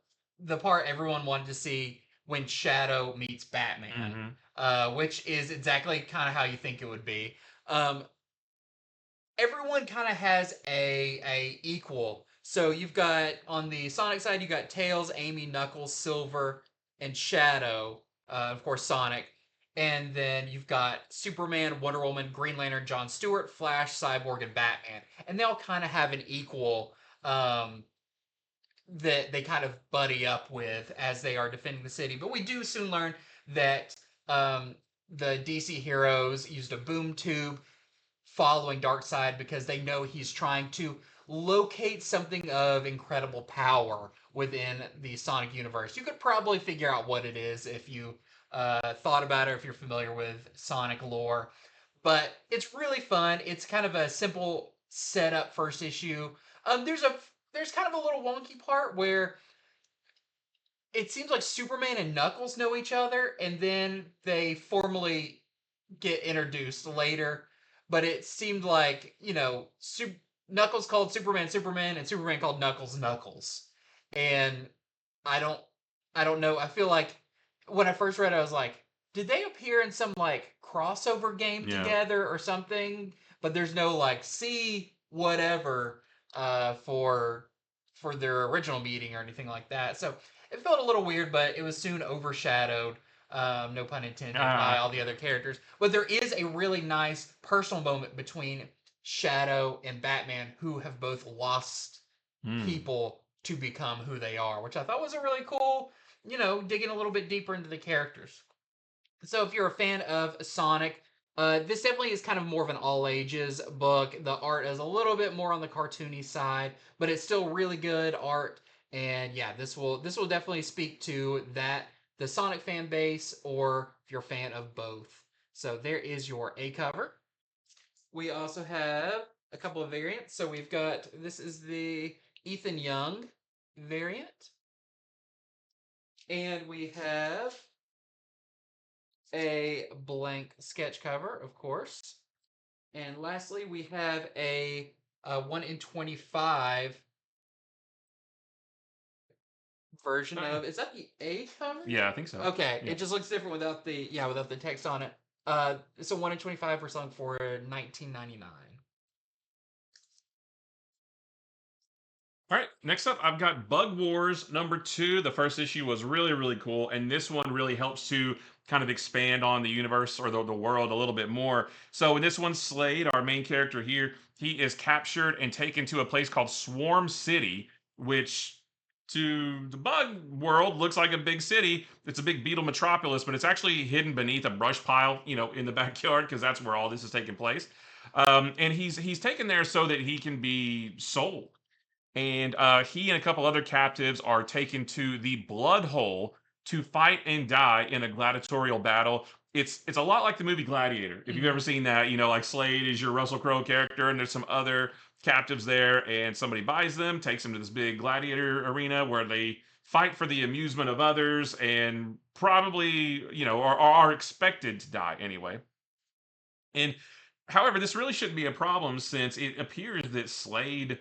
the part everyone wanted to see when Shadow meets Batman, Mhm. which is exactly kind of how you think it would be. Um, everyone kind of has a equal. So you've got on the Sonic side, you got Tails, Amy, Knuckles, Silver, and Shadow. Of course, Sonic. And then you've got Superman, Wonder Woman, Green Lantern, John Stewart, Flash, Cyborg, and Batman. And they all kind of have an equal that they kind of buddy up with as they are defending the city. But we do soon learn that the DC heroes used a boom tube following Darkseid because they know he's trying to locate something of incredible power within the Sonic universe. You could probably figure out what it is if you thought about it, or if you're familiar with Sonic lore. But it's really fun. It's kind of a simple setup first issue. There's kind of a little wonky part where it seems like Superman and Knuckles know each other, and then they formally get introduced later. But it seemed like Knuckles called Superman Superman, and Superman called Knuckles Knuckles, and I don't I don't know. I feel like when I first read it, I was like, did they appear in some like crossover game Yeah. together or something? But there's no like see whatever for their original meeting or anything like that. So it felt a little weird, but it was soon overshadowed, no pun intended, by Ah. all the other characters. But there is a really nice personal moment between Shadow and Batman, who have both lost Hmm. people to become who they are, which I thought was a really cool, digging a little bit deeper into the characters. So if you're a fan of Sonic, this definitely is kind of more of an all ages book. The art is a little bit more on the cartoony side, but it's still really good art. And yeah, this will definitely speak to the Sonic fan base, or if you're a fan of both. So there is your A cover. We also have a couple of variants. So we've got this is the Ethan Young variant, and we have a blank sketch cover, of course. And lastly, we have a 1 in 25 version Okay. of. Is that the A cover? Yeah, I think so. Okay, Yeah. it just looks different without the text on it. It's a 1 in 25. We're selling for $19.99. All right, next up, I've got Bug Wars #2. The first issue was really, really cool, and this one really helps to kind of expand on the universe or the world a little bit more. So, in this one, Slade, our main character here, he is captured and taken to a place called Swarm City, which to the bug world looks like a big city. It's a big beetle metropolis, but it's actually hidden beneath a brush pile, in the backyard because that's where all this is taking place. And he's taken there so that he can be sold, and he and a couple other captives are taken to the Blood Hole to fight and die in a gladiatorial battle. It's a lot like the movie Gladiator. If you've ever seen that, like Slade is your Russell Crowe character, and there's some other captives there, and somebody buys them, takes them to this big gladiator arena where they fight for the amusement of others, and probably, are expected to die anyway. And however, this really shouldn't be a problem since it appears that Slade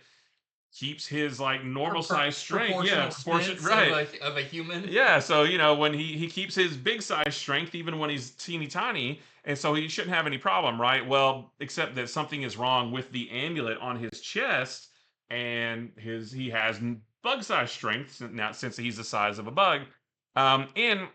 keeps his like normal size strength. Yeah, Proportional proportion, strength right. of a human. Yeah, so when he keeps his big size strength even when he's teeny tiny, and so he shouldn't have any problem, right? Well, except that something is wrong with the amulet on his chest, and he has bug size strength now since he's the size of a bug. And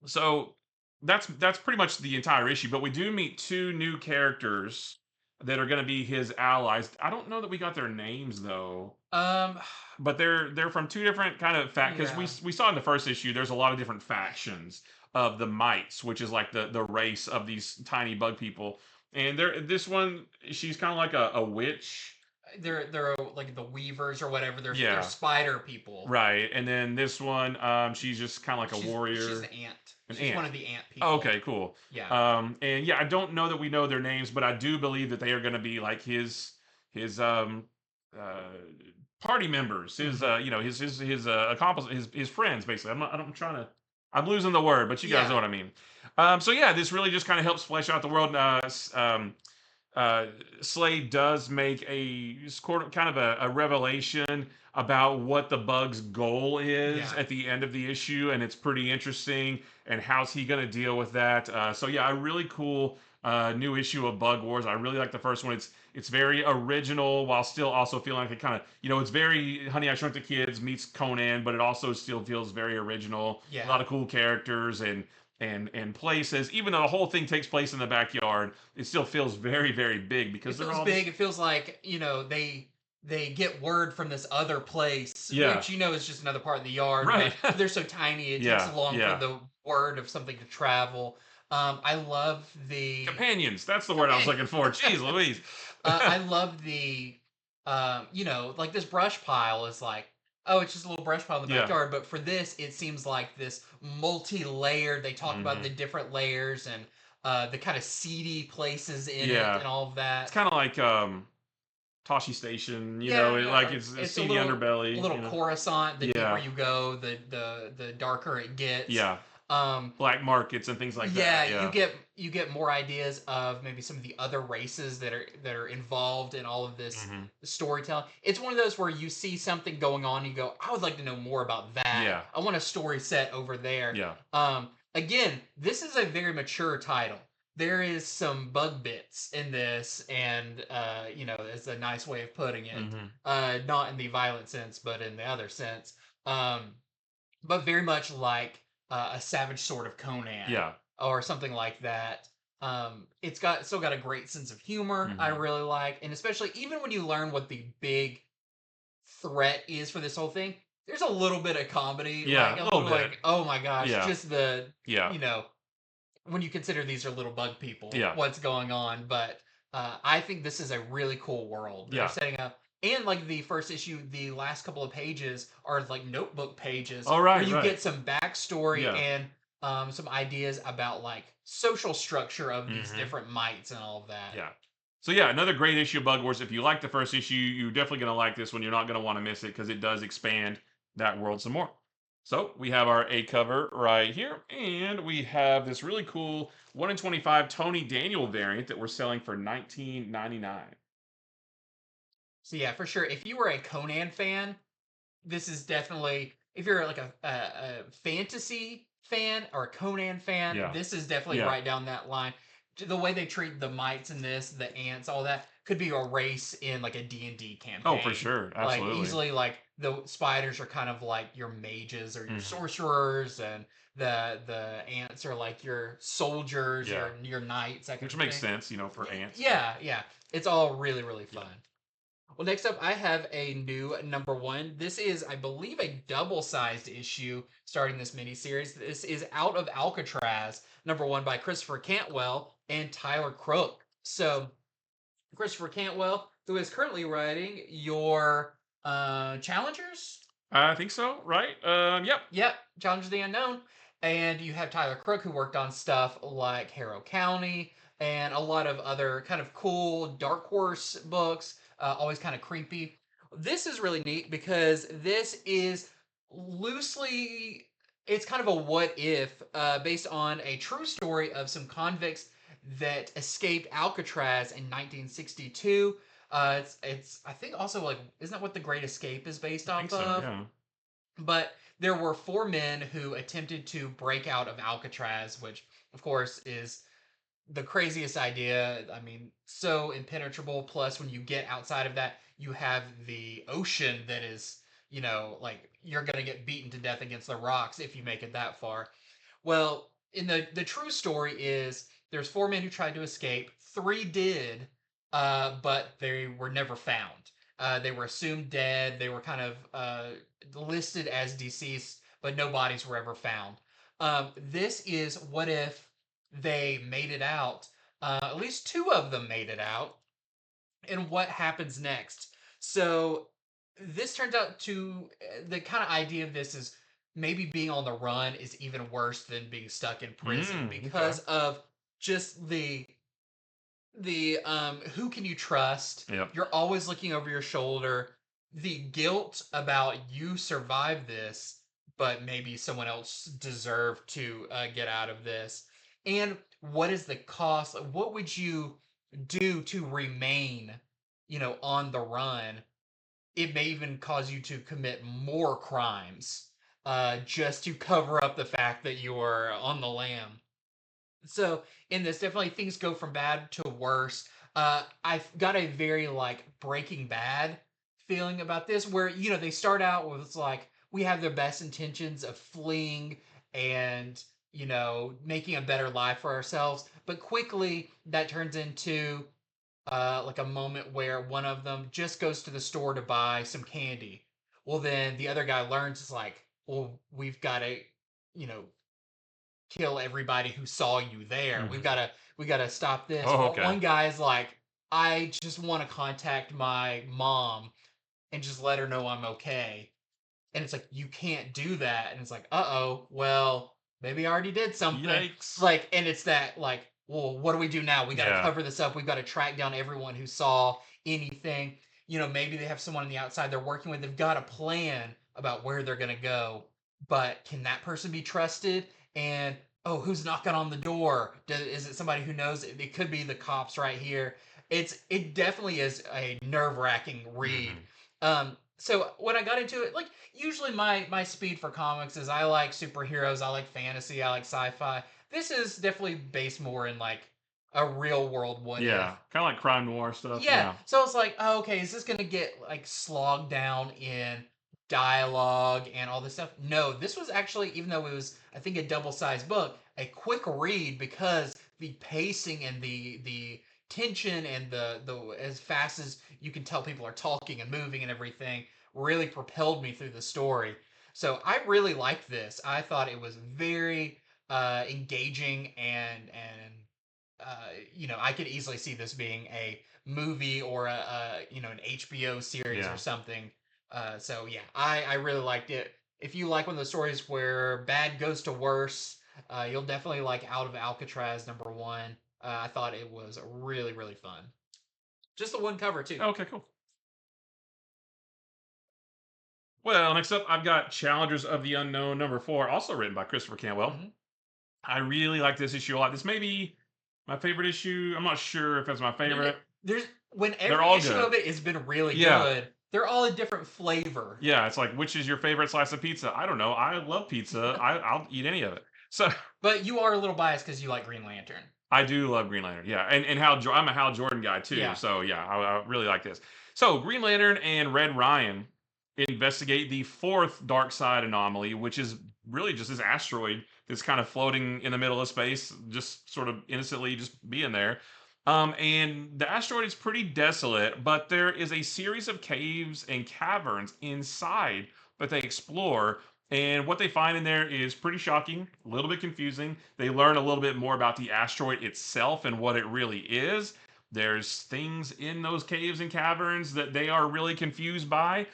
so that's pretty much the entire issue. But we do meet two new characters that are going to be his allies. I don't know that we got their names though. Um, But they're from two different kind of because yeah. we saw in the first issue there's a lot of different factions of the mites, which is like the race of these tiny bug people. And this one, she's kind of like a witch. They're like the weavers or whatever. They're Yeah. spider people. Right. And then this one, she's just kind of like a warrior. She's an ant. An She's ant. one of the ant people. Okay, cool. Yeah. And yeah, I don't know that we know their names, but I do believe that they are going to be like his party members, his his accomplice, his friends basically. I'm losing the word, but you guys know what I mean. So yeah, this really just kind of helps flesh out the world. Slade does make kind of a revelation about what the bug's goal is at the end of the issue, and it's pretty interesting. And how's he going to deal with that? So yeah, a really cool new issue of Bug Wars. I really like the first one. It's very original while still also feeling like it kind of it's very Honey I Shrunk the Kids meets Conan, but it also still feels very original. Yeah. A lot of cool characters and places. Even though the whole thing takes place in the backyard, it still feels very, very big because it feels big. It feels like they get word from this other place, which is just another part of the yard. Right. But they're so tiny, it takes long for the word of something to travel. I love the companions. That's the word I was looking for. Jeez Louise. I love the, like this brush pile is like, oh, it's just a little brush pile in the backyard. But for this, it seems like this multi-layered. They talk about the different layers and the kind of seedy places in it and all of that. It's kind of like Toshi Station, like it's a seedy underbelly. A little Coruscant. The deeper you go, the darker it gets. Yeah. Black markets and things like that. Yeah, you get more ideas of maybe some of the other races that are involved in all of this storytelling. It's one of those where you see something going on, and you go, I would like to know more about that. Yeah. I want a story set over there. Yeah. Again, this is a very mature title. There is some bug bits in this, and it's a nice way of putting it. Not in the violent sense, but in the other sense. But very much like a Savage Sword of Conan, or something like that. It's still got a great sense of humor. I really like, and especially even when you learn what the big threat is for this whole thing, there's a little bit of comedy. Yeah, a little bit. Like, oh my gosh, just the when you consider these are little bug people, what's going on. But I think this is a really cool world they're setting up. And like the first issue, the last couple of pages are like notebook pages. Where you get some backstory and some ideas about like social structure of these different mites and all of that. Yeah. So yeah, another great issue of Bug Wars. If you like the first issue, you're definitely going to like this one. You're not going to want to miss it because it does expand that world some more. So we have our A cover right here, and we have this really cool 1 in 25 Tony Daniel variant that we're selling for $19.99. So yeah, for sure. If you were a Conan fan, this is definitely, if you're like a fantasy fan or a Conan fan, Yeah. this is definitely Yeah. right down that line. The way they treat the mites in this, the ants, all that could be a race in like a D&D Oh, for campaign. sure. Like Absolutely. easily, like the spiders are kind of like your mages or your Mhm. sorcerers, and the ants are like your soldiers, Yeah. your knights, that kind Which of makes thing. sense, for ants. Yeah. Yeah, yeah. It's all really, really Yeah. fun. Well, next up, I have a new number one. This is, I believe, a double-sized issue starting this miniseries. This is Out of Alcatraz, number one by Christopher Cantwell and Tyler Crook. So, Christopher Cantwell, who is currently writing your Challengers. I think so, right? Yep. Yep, Challenge of the Unknown. And you have Tyler Crook, who worked on stuff like Harrow County and a lot of other kind of cool Dark Horse books, always kind of creepy. This is really neat because this is loosely, it's kind of a what if based on a true story of some convicts that escaped Alcatraz in 1962. It's I think also like, isn't that what The Great Escape is based I think off so, of? yeah. But there were four men who attempted to break out of Alcatraz, which, of course, is the craziest idea. I mean, so impenetrable. Plus, when you get outside of that, you have the ocean that is, like you're going to get beaten to death against the rocks if you make it that far. Well, in the true story is there's four men who tried to escape. Three did, but they were never found. They were assumed dead. They were kind of listed as deceased, but no bodies were ever found. This is what if they made it out. At least two of them made it out, and what happens next. So this turns out to the kind of idea of this is maybe being on the run is even worse than being stuck in prison Okay. because of just the who can you trust? Yep. You're always looking over your shoulder. The guilt about you survived this, but maybe someone else deserved to get out of this. And what is the cost? Like, what would you do to remain, on the run? It may even cause you to commit more crimes, just to cover up the fact that you are on the lam. So in this, definitely things go from bad to worse. I've got a very like Breaking Bad feeling about this, where they start out with like we have their best intentions of fleeing and making a better life for ourselves, but quickly that turns into like a moment where one of them just goes to the store to buy some candy. Well, then the other guy learns it's like, well, we've got to, you know, kill everybody who saw you there. Mhm. We gotta stop this. Oh, Well, okay. one guy is like, I just want to contact my mom and just let her know I'm okay. And it's like, you can't do that. And it's like, uh-oh, well, maybe I already did something. Yikes. Like, and it's that like, well, what do we do now? We got to Yeah. cover this up. We've got to track down everyone who saw anything. Maybe they have someone on the outside they're working with. They've got a plan about where they're going to go. But can that person be trusted? And, oh, who's knocking on the door? Is it somebody who knows? It could be the cops right here. It definitely is a nerve-wracking read. Mhm. So when I got into it, like usually my speed for comics is I like superheroes, I like fantasy, I like sci-fi. This is definitely based more in like a real world what if. Yeah. Kind of like crime noir stuff. Yeah, Yeah. so it's like, oh, okay, is this gonna get like slogged down in dialogue and all this stuff? No, this was actually, even though it was, I think, a double-sized book, a quick read because the pacing and the tension and the as fast as you can tell people are talking and moving and everything really propelled me through the story. So I really liked this. I thought it was very engaging and I could easily see this being a movie or an HBO series or Yeah. something. So yeah, I really liked it. If you like one of the stories where bad goes to worse, you'll definitely like Out of Alcatraz number one. I thought it was really, really fun. Just the one cover too. Okay, cool. Well, next up, I've got Challengers of the Unknown number 4, also written by Christopher Cantwell. Hmm. I really like this issue a lot. This may be my favorite issue. I'm not sure if it's my favorite. There's when They're every all issue good. of it has been really Yeah. good. They're all a different flavor. Yeah. It's like, which is your favorite slice of pizza? I don't know. I love pizza. I'll eat any of it. So But you are a little biased because you like Green Lantern. I do love Green Lantern, yeah, and I'm a Hal Jordan guy too, Yeah. so yeah, I really like this. So Green Lantern and Red Ryan investigate the fourth dark side anomaly, which is really just this asteroid that's kind of floating in the middle of space, just sort of innocently just being there. And the asteroid is pretty desolate, but there is a series of caves and caverns inside that they explore. And what they find in there is pretty shocking, a little bit confusing. They learn a little bit more about the asteroid itself and what it really is. There's things in those caves and caverns that they are really confused by.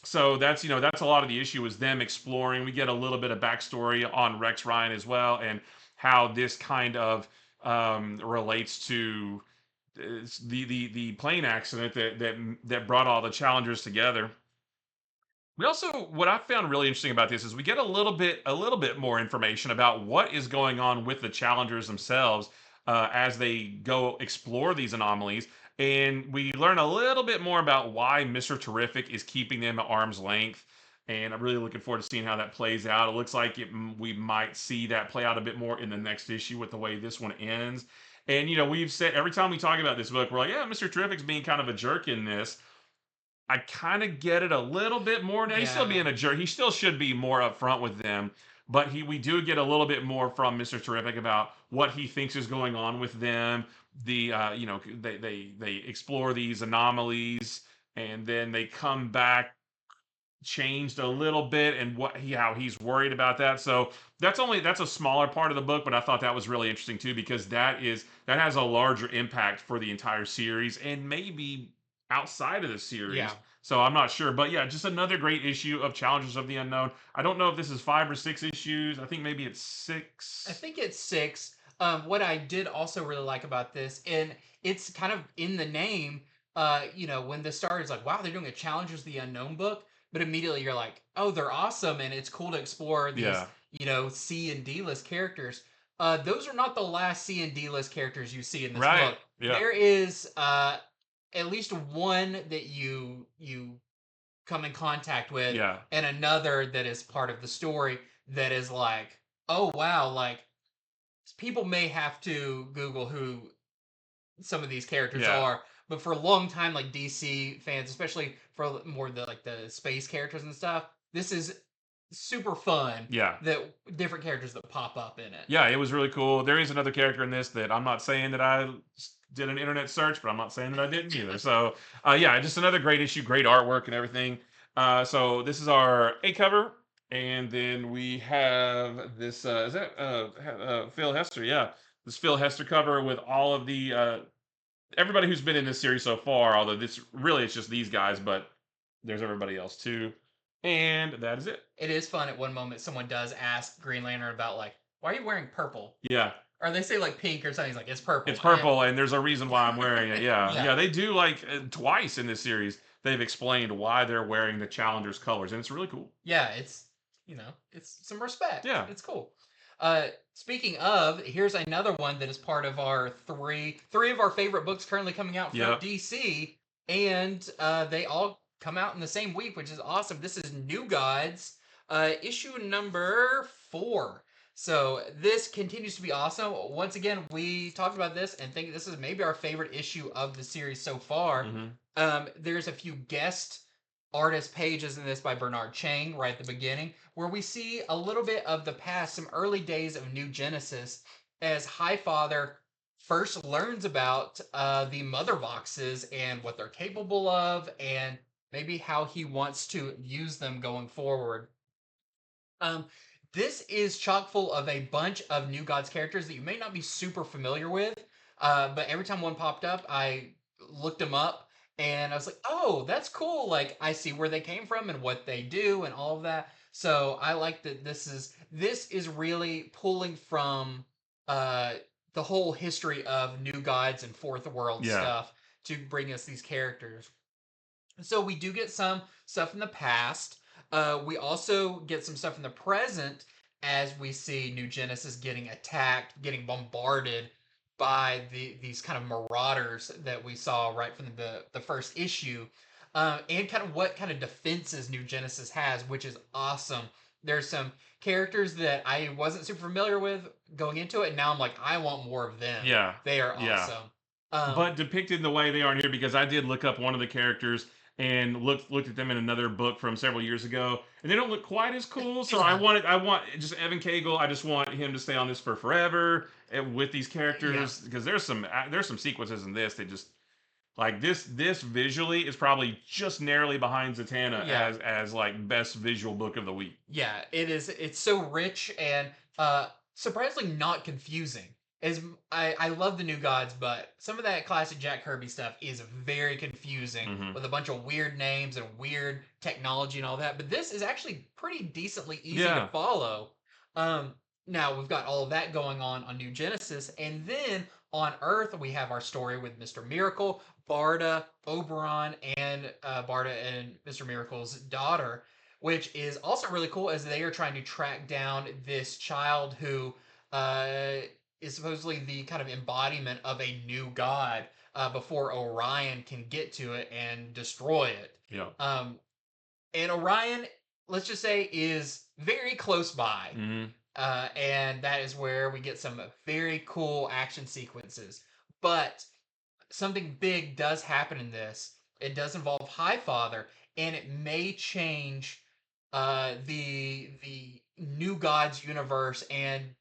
So that's that's a lot of the issue is them exploring. We get a little bit of backstory on Rex Ryan as well, and how this kind of relates to the plane accident that brought all the challengers together. We also, what I found really interesting about this is we get a little bit more information about what is going on with the challengers themselves as they go explore these anomalies, and we learn a little bit more about why Mister Terrific is keeping them at arm's length. And I'm really looking forward to seeing how that plays out. It looks like we might see that play out a bit more in the next issue with the way this one ends. And we've said every time we talk about this book, we're like, yeah, Mister Terrific's being kind of a jerk in this. I kind of get it a little bit more now. He's still Yeah. being a jerk. He still should be more upfront with them, but we do get a little bit more from Mister Terrific about what he thinks is going on with them. They explore these anomalies, and then they come back changed a little bit, and how he's worried about that. So that's a smaller part of the book, but I thought that was really interesting too, because that has a larger impact for the entire series and maybe outside of the series. Yeah. So I'm not sure, but yeah, just another great issue of Challengers of the Unknown. I don't know if this is 5 or 6 issues. I think maybe it's I 6. think it's 6. What I did also really like about this, and it's kind of in the name, when this started, it's like, wow, they're doing a Challengers of the Unknown book, but immediately you're like, oh, they're awesome, and it's cool to explore these, Yeah. C and D list characters. Those are not the last C and D list characters you see in this Right. book. Yeah. There is at least one that you come in contact with, Yeah. and another that is part of the story that is like, oh wow, like people may have to Google who some of these characters Yeah. are, but for a long time, like DC fans, especially for more the space characters and stuff, this is super fun. Yeah. That different characters that pop up in it. Yeah, it was really cool. There is another character in this that I'm not saying that I did an internet search, but I'm not saying that I didn't either. So, yeah, just another great issue, great artwork and everything. So this is our A cover, and then we have this. Is that Phil Hester? Yeah, this Phil Hester cover with all of the everybody who's been in this series so far. Although this really it's just these guys, but there's everybody else too. And that is it. It is fun. At one moment, someone does ask Green Lantern about like, why are you wearing purple? Yeah. Or they say like pink or something. He's like, it's purple. It's purple, and there's a reason why I'm wearing it. Yeah, Yeah. yeah. They do like twice in this series. They've explained why they're wearing the Challengers colors, and it's really cool. Yeah, it's some respect. Yeah. It's cool. Speaking of, here's another one that is part of our three of our favorite books currently coming out from Yep. DC, and they all come out in the same week, which is awesome. This is New Gods, issue number 4. So this continues to be awesome. Once again, we talked about this and think this is maybe our favorite issue of the series so far. There's a few guest artist pages in this by Bernard Chang right at the beginning, where we see a little bit of the past, some early days of New Genesis, as Highfather first learns about the mother boxes and what they're capable of, and maybe how he wants to use them going forward. Um, this is chock full of a bunch of New Gods characters that you may not be super familiar with, but every time one popped up, I looked them up and I was like, oh, that's cool. Like, I see where they came from and what they do and all of that. So I like that this is really pulling from uh, the whole history of New Gods and Fourth World Yeah. stuff to bring us these characters. So we do get some stuff in the past. We also get some stuff in the present as we see New Genesis getting attacked, getting bombarded by these kind of marauders that we saw right from the first issue, and kind of what kind of defenses New Genesis has, which is awesome. There's some characters that I wasn't super familiar with going into it, and now I'm like, I want more of them. Yeah, They are yeah. awesome. But depicted the way they are in here, because I did look up one of the characters and looked at them in another book from several years ago, and they don't look quite as cool. So Yeah. I want just Evan Cagle. I just want him to stay on this for forever with these Yeah. characters, because there's some sequences in this that just like this visually is probably just narrowly behind Zatanna Yeah. as like best visual book of the week. Yeah, it is. It's so rich and surprisingly not confusing. As I love the New Gods, but some of that classic Jack Kirby stuff is very confusing Hmm. with a bunch of weird names and weird technology and all that. But this is actually pretty decently easy to Yeah. follow. Um, Now we've got all of that going on New Genesis, and then on Earth we have our story with Mr. Miracle, Barda, Oberon, and Barda and Mr. Miracle's daughter, which is also really cool as they are trying to track down this child who uh, is supposedly the kind of embodiment of a new god before Orion can get to it and destroy it. Yeah. Um, and Orion, let's just say, is very close by. Hmm. And that is where we get some very cool action sequences. But something big does happen in this. It does involve Highfather, and it may change the New Gods universe and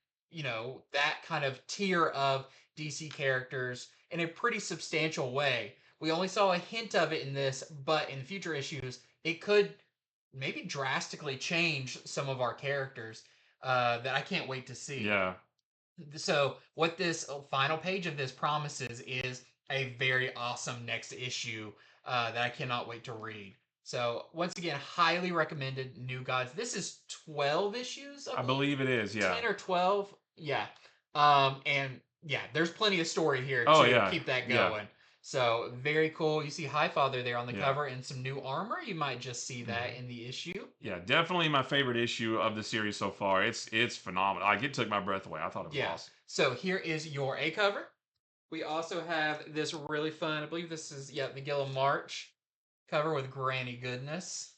that kind of tier of DC characters in a pretty substantial way. We only saw a hint of it in this, but in future issues, it could maybe drastically change some of our characters that I can't wait to see. Yeah. So, what this final page of this promises is a very awesome next issue that I cannot wait to read. So, once again, highly recommended New Gods. This is 12 issues, I believe it is. Yeah. 10 or 12. Yeah. And yeah, there's plenty of story here Oh to yeah. keep that Yeah. going. So, very cool. You see Highfather there on the Yeah. cover and some new armor. You might just see that Mhm. in the issue. Yeah, definitely my favorite issue of the series so far. It's phenomenal. Like it took my breath away. I thought it was Yeah. awesome. So, here is your A cover. We also have this really fun, I believe this is, yeah, the Gilliam March cover with Granny Goodness,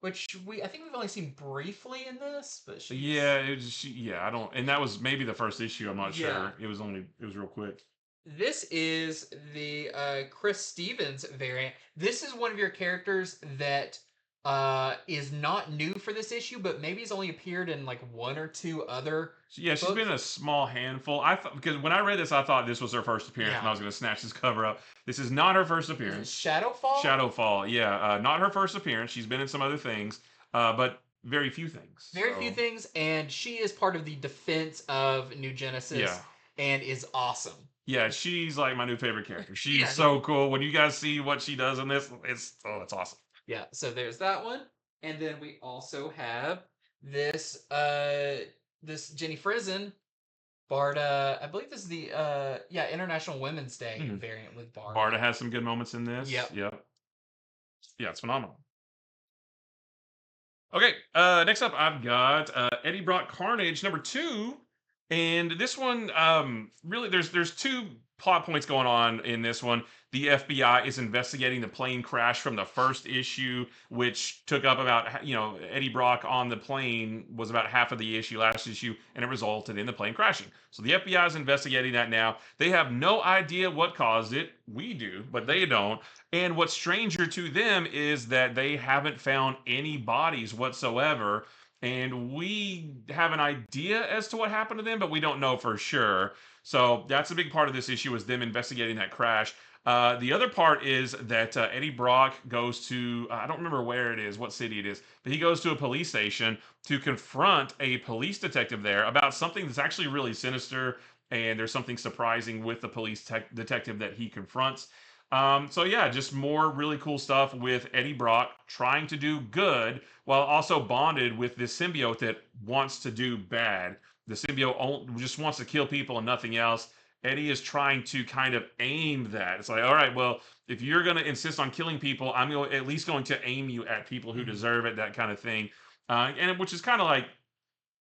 which I think we've only seen briefly in this, but she's, Yeah, yeah, I don't, and that was maybe the first issue. I'm not yeah. sure. It was real quick. This is the Chris Stevens variant. This is one of your characters that is not new for this issue, but maybe has only appeared in like one or two other Yeah, she's books. been a small handful. I thought, because when I read this, I thought this was her first appearance, and I Yeah. was going to snatch this cover up. This is not her first Is it appearance. Shadowfall? Shadowfall, yeah, not her first appearance. She's been in some other things, but very few things. Very few So things, and she is part of the defense of New yeah, Genesis and is awesome. yeah, she's like my new favorite character. She's Yeah. so cool. When you guys see what she does in this, it's awesome. Yeah, so there's that one. And then we also have this this Jenny Frizen Barda. I believe this is the International Women's Day Mhm. variant with Barda. Barda has some good moments in this. Yep. Yep. Yeah, it's phenomenal. Okay, next up I've got Eddie Brock Carnage #2, and this one really there's two plot points going on in this one. The FBI is investigating the plane crash from the first issue, which took up about Eddie Brock on the plane was about half of the issue last issue, and it resulted in the plane crashing. So the FBI is investigating that now. They have no idea what caused it. We do, but they don't. And what's stranger to them is that they haven't found any bodies whatsoever. And we have an idea as to what happened to them, but we don't know for sure. So that's a big part of this issue is them investigating that crash. The other part is that Eddie Brock goes to, I don't remember where it is, what city it is, but he goes to a police station to confront a police detective there about something that's actually really sinister. And there's something surprising with the police detective that he confronts. So yeah, just more really cool stuff with Eddie Brock trying to do good while also bonded with this symbiote that wants to do bad. The symbiote just wants to kill people and nothing else. Eddie is trying to kind of aim that. It's like, all right, well, if you're going to insist on killing people, at least going to aim you at people who deserve it, that kind of thing. And which is kind of like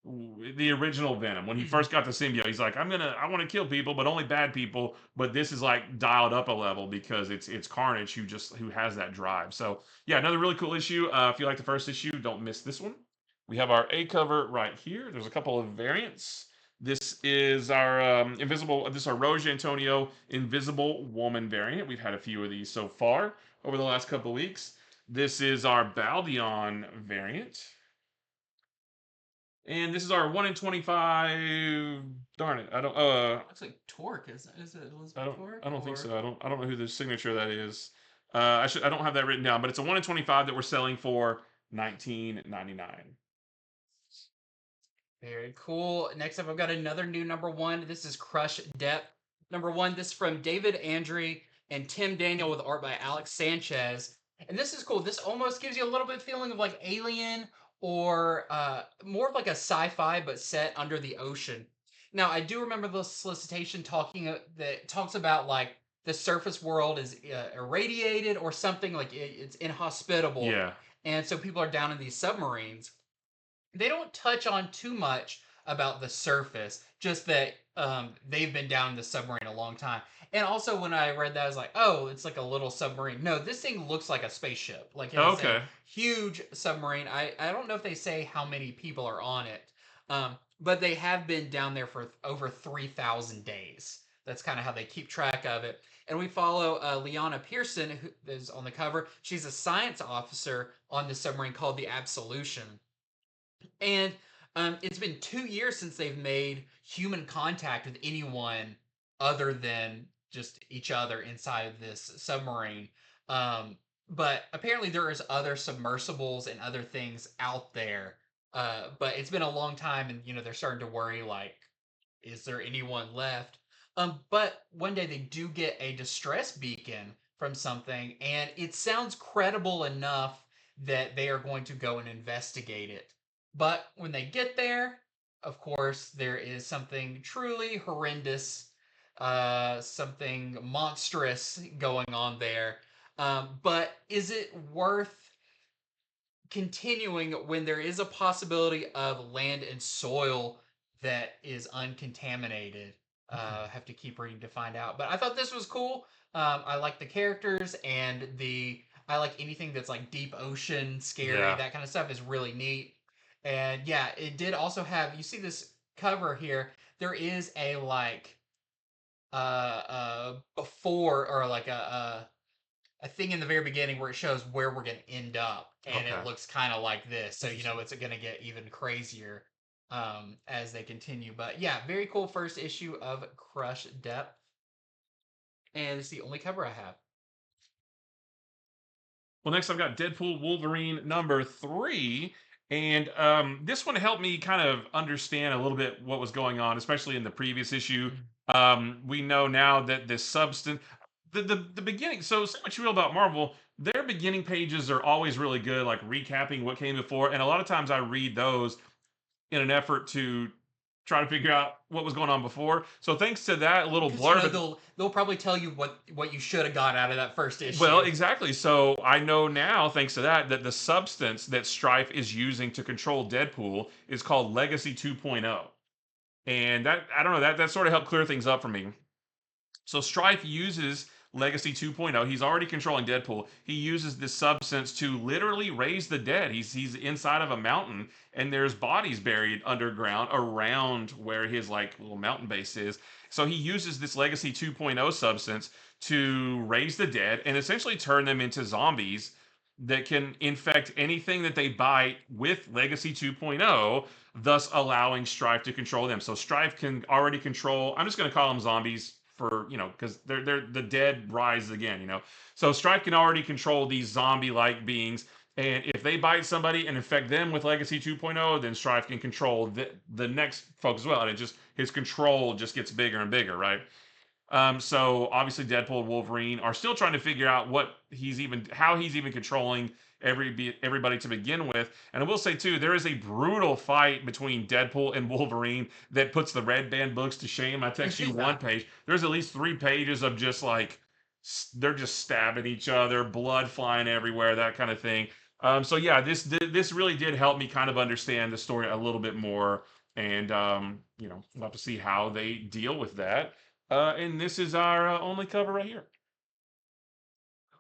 the original Venom. When he first got the symbiote, he's like, I want to kill people, but only bad people. But this is like dialed up a level because it's Carnage who has that drive. So yeah, another really cool issue. If you like the first issue, don't miss this one. We have our A cover right here. There's a couple of variants. This is our this is our Rose Antonio Invisible Woman variant. We've had a few of these so far over the last couple of weeks. This is our Baldion variant. And this is our 1 in 25. Darn it. I don't Looks like Torque, is it I Elizabeth don't Torque? I don't think Or so. I don't know who the signature of that is. I don't have that written down, but it's a 1 in 25 that we're selling for 19.99. very cool. Next up, I've got another new number one. This is Crush Depth. Number one, this is from David Andre and Tim Daniel with art by Alex Sanchez. And this is cool. This almost gives you a little bit of feeling of like Alien or more of like a sci-fi, but set under the ocean. Now, I do remember the solicitation talking that talks about like the surface world is irradiated or something like it's inhospitable, Yeah. and so people are down in these submarines. They don't touch on too much about the surface, just that they've been down in the submarine a long time. And also, when I read that, I was like, oh, it's like a little submarine. No, this thing looks like a spaceship. Like it is a Okay. huge submarine. I don't know if they say how many people are on it, but they have been down there for over 3,000 days. That's kind of how they keep track of it. And we follow Liana Pearson, who is on the cover. She's a science officer on the submarine called the Absolution. And it's been 2 years since they've made human contact with anyone other than just each other inside of this submarine. But apparently there is other submersibles and other things out there. But it's been a long time, and they're starting to worry like, is there anyone left? But one day they do get a distress beacon from something, and it sounds credible enough that they are going to go and investigate it. But when they get there, of course, there is something truly horrendous, something monstrous going on there. But is it worth continuing when there is a possibility of land and soil that is uncontaminated? Have to keep reading to find out. But I thought this was cool. I like the characters and I like anything that's like deep ocean, scary, Yeah. that kind of stuff is really neat. And yeah, it did also have, you see this cover here, there is a like before or like a thing in the very beginning where it shows where we're going to end up, and Okay. it looks kind of like this, so Interesting. it's going to get even crazier as they continue. But yeah, very cool first issue of Crush Depth, and it's the only cover I have. Well, next I've got Deadpool Wolverine number 3. And this one helped me kind of understand a little bit what was going on, especially in the previous issue. Mm. We know now that this substance, the beginning, so much real about Marvel, their beginning pages are always really good, like recapping what came before. And a lot of times I read those in an effort to try to figure out what was going on before. So thanks to that little Because blurb, they'll probably tell you what you should have got out of that first well, issue. exactly. So I know now, thanks to that, that the substance that Strife is using to control Deadpool is called Legacy 2.0. And that, I don't know, that sort of helped clear things up for me. So Strife uses Legacy 2.0. He's already controlling Deadpool. He uses this substance to literally raise the dead. He's inside of a mountain, and there's bodies buried underground around where his like little mountain base is. So he uses this Legacy 2.0 substance to raise the dead and essentially turn them into zombies that can infect anything that they bite with Legacy 2.0, thus allowing Strife to control them. So Strife can already control, I'm just going to call them zombies for, because they're the dead rise again, So Strife can already control these zombie-like beings, and if they bite somebody and infect them with Legacy 2.0, then Strife can control the next folks as well, and his control just gets bigger and bigger, right? So obviously Deadpool and Wolverine are still trying to figure out how he's even controlling everybody to begin with. And I will say too, there is a brutal fight between Deadpool and Wolverine that puts the Red Band books to shame. I text you one Yeah. page. There's at least 3 pages of just like they're just stabbing each other, blood flying everywhere, that kind of thing. So yeah, this really did help me kind of understand the story a little bit more, and we'll have to see how they deal with that. And this is our only cover right here.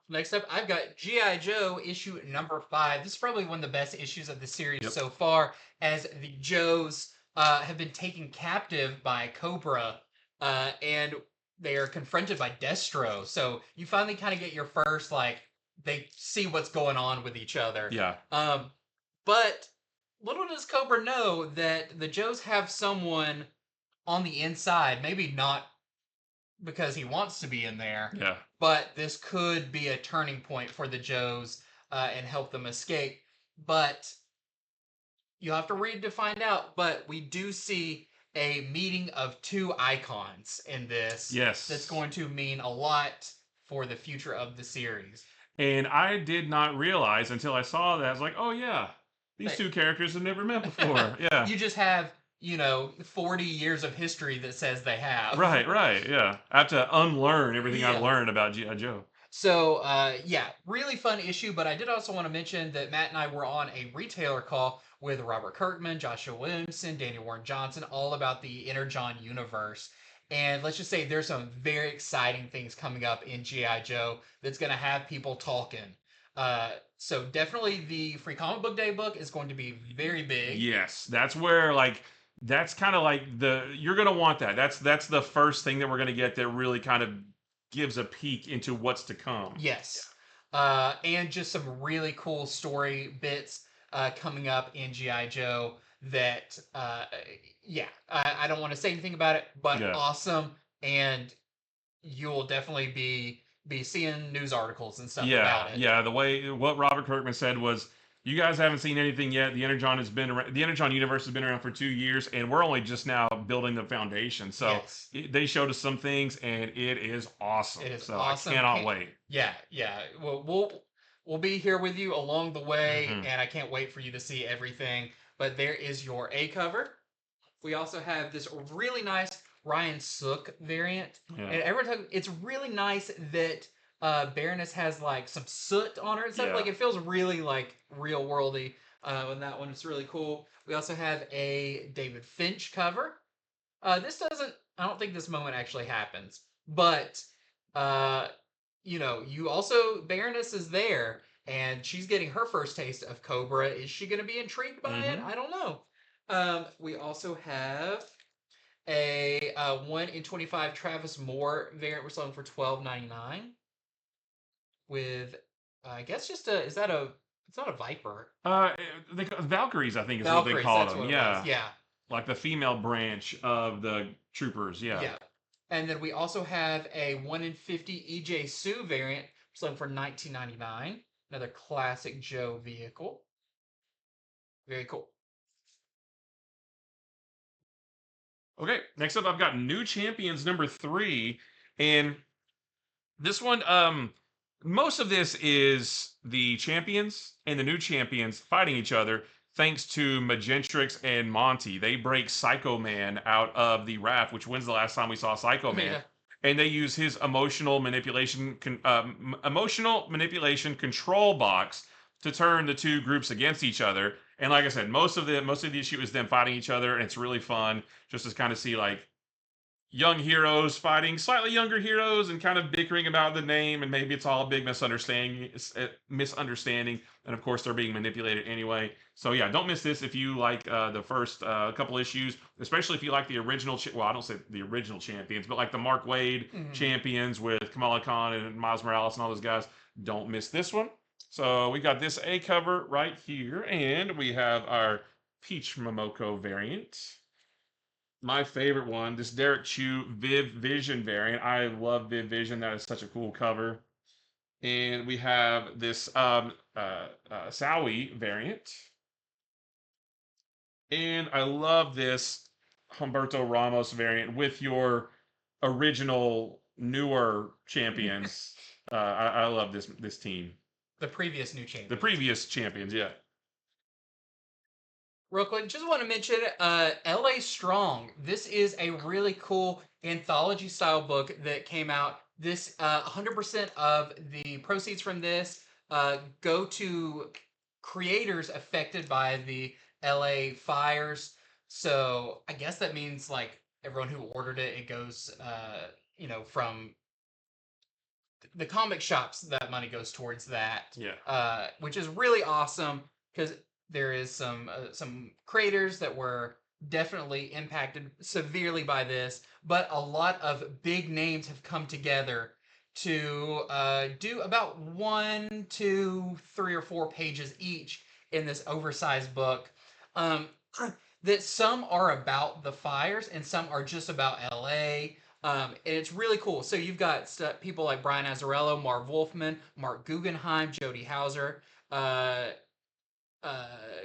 Next up, I've got G.I. Joe issue number 5. This is probably one of the best issues of the series Yep. so far, as the Joes have been taken captive by Cobra, and they are confronted by Destro. So you finally kind of get your first, like, they see what's going on with each other. Yeah. But little does Cobra know that the Joes have someone on the inside, maybe not because he wants to be in there, Yeah. but this could be a turning point for the Joes and help them escape. But you have to read to find out. But we do see a meeting of two icons in this that's Yes. going to mean a lot for the future of the series. And I did not realize until I saw that. I was like, oh, yeah, these They- two characters have never met before. Yeah. you just have, 40 years of history that says they have. Right, right. Yeah. I have to unlearn everything I've Yeah. learned about G.I. Joe. So, yeah, really fun issue. But I did also want to mention that Matt and I were on a retailer call with Robert Kirkman, Joshua Williamson, Daniel Warren Johnson, all about the Energon universe. And let's just say there's some very exciting things coming up in G.I. Joe that's going to have people talking. So definitely the Free Comic Book Day book is going to be very big. Yes, that's where that's kind of like you're gonna want that. That's the first thing that we're gonna get that really kind of gives a peek into what's to come. Yes. And just some really cool story bits coming up in G.I. Joe that, yeah, I don't want to say anything about it, but Yeah. awesome. And you'll definitely be seeing news articles and stuff Yeah, about it. yeah. The way what Robert Kirkman said was, you guys haven't seen anything yet. The Energon universe has been around for 2 years, and we're only just now building the foundation. So Yes. they showed us some things, and it is awesome. It is So awesome. I cannot wait. Yeah, yeah. We'll be here with you along the way, Mhm. and I can't wait for you to see everything. But there is your A cover. We also have this really nice Ryan Sook variant. Yeah. And every time it's really nice that Baroness has like some soot on her and stuff. Yeah. Like it feels really like real worldy. And that one is really cool. We also have a David Finch cover. This doesn't. I don't think this moment actually happens, but uh, you also Baroness is there, and she's getting her first taste of Cobra. Is she going to be intrigued by it? Mhm. I don't know. We also have a 1 in 25 Travis Moore variant. We're selling for $12.99 with, I guess, just a. Is that a? It's not a Viper. Valkyries, I think is what they Valkyries. call That's them. what it Yeah, was. Yeah. like the female branch of the troopers. Yeah. Yeah. And then we also have a 1 in 50 EJ Sue variant selling for $19.99. Another classic Joe vehicle. Very cool. Okay, next up I've got New Champions number 3, and this one, most of this is the champions and the new champions fighting each other thanks to Magentrix and Monty. They break Psycho Man out of the raft, which when's the last time we saw Psycho Man? Yeah. And they use his emotional manipulation control box to turn the two groups against each other. And like I said, most of the issue is them fighting each other, and it's really fun just to kind of see like young heroes fighting slightly younger heroes and kind of bickering about the name, and maybe it's all a big misunderstanding, and of course they're being manipulated anyway. So yeah, don't miss this if you like the first couple issues, especially if you like the original well, I don't say the original champions, but like the Mark Wade champions with Kamala Khan and Miles Morales and all those guys. Don't miss this one. So we got this A cover right here, and we have our Peach Momoko variant. My favorite one, this Derek Chew Viv Vision variant. I love Viv Vision. That is such a cool cover. And we have this Sowie variant. And I love this Humberto Ramos variant with your original newer champions. I love this team. The previous new champion. The previous champions, yeah. Real quick, just want to mention LA Strong. This is a really cool anthology style book that came out. This 100% of the proceeds from this go to creators affected by the LA fires. So I guess that means like everyone who ordered it, it goes, from the comic shops, that money goes towards that. Yeah. Which is really awesome because there is some creators that were definitely impacted severely by this, but a lot of big names have come together to do about 1, 2, 3, or 4 pages each in this oversized book. Um, that some are about the fires and some are just about LA. And it's really cool. So you've got people like Brian Azzarello, Marv Wolfman, Mark Guggenheim, Jody Hauser, uh,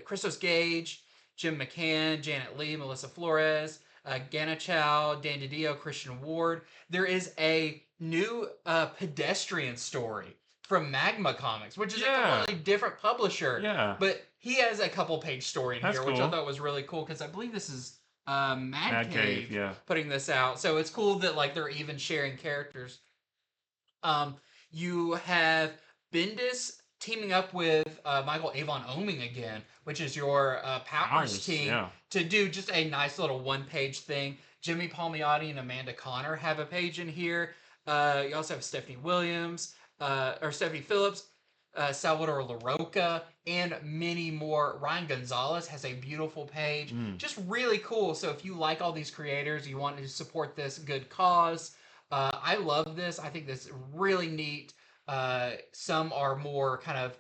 Christos Gage, Jim McCann, Janet Leigh, Melissa Flores, Gana Chow, Dan DiDio, Christian Ward. There is a new pedestrian story from Magma Comics, which is a Yeah. completely different publisher. Yeah. But he has a couple page story in That's here, which I cool. thought was really cool because I believe this is Mad Cave, yeah. putting this out. So it's cool that like they're even sharing characters. Um, you have Bendis teaming up with Michael Avon Oeming again, which is your Powers team, yeah. to do just a nice little one-page thing. Jimmy Palmiotti and Amanda Connor have a page in here. You also have Stephanie Williams, or Stephanie Phillips, Salvador LaRocca, and many more. Ryan Gonzalez has a beautiful page. Just really cool. So if you like all these creators, you want to support this good cause, I love this. I think this is really neat. Some are more kind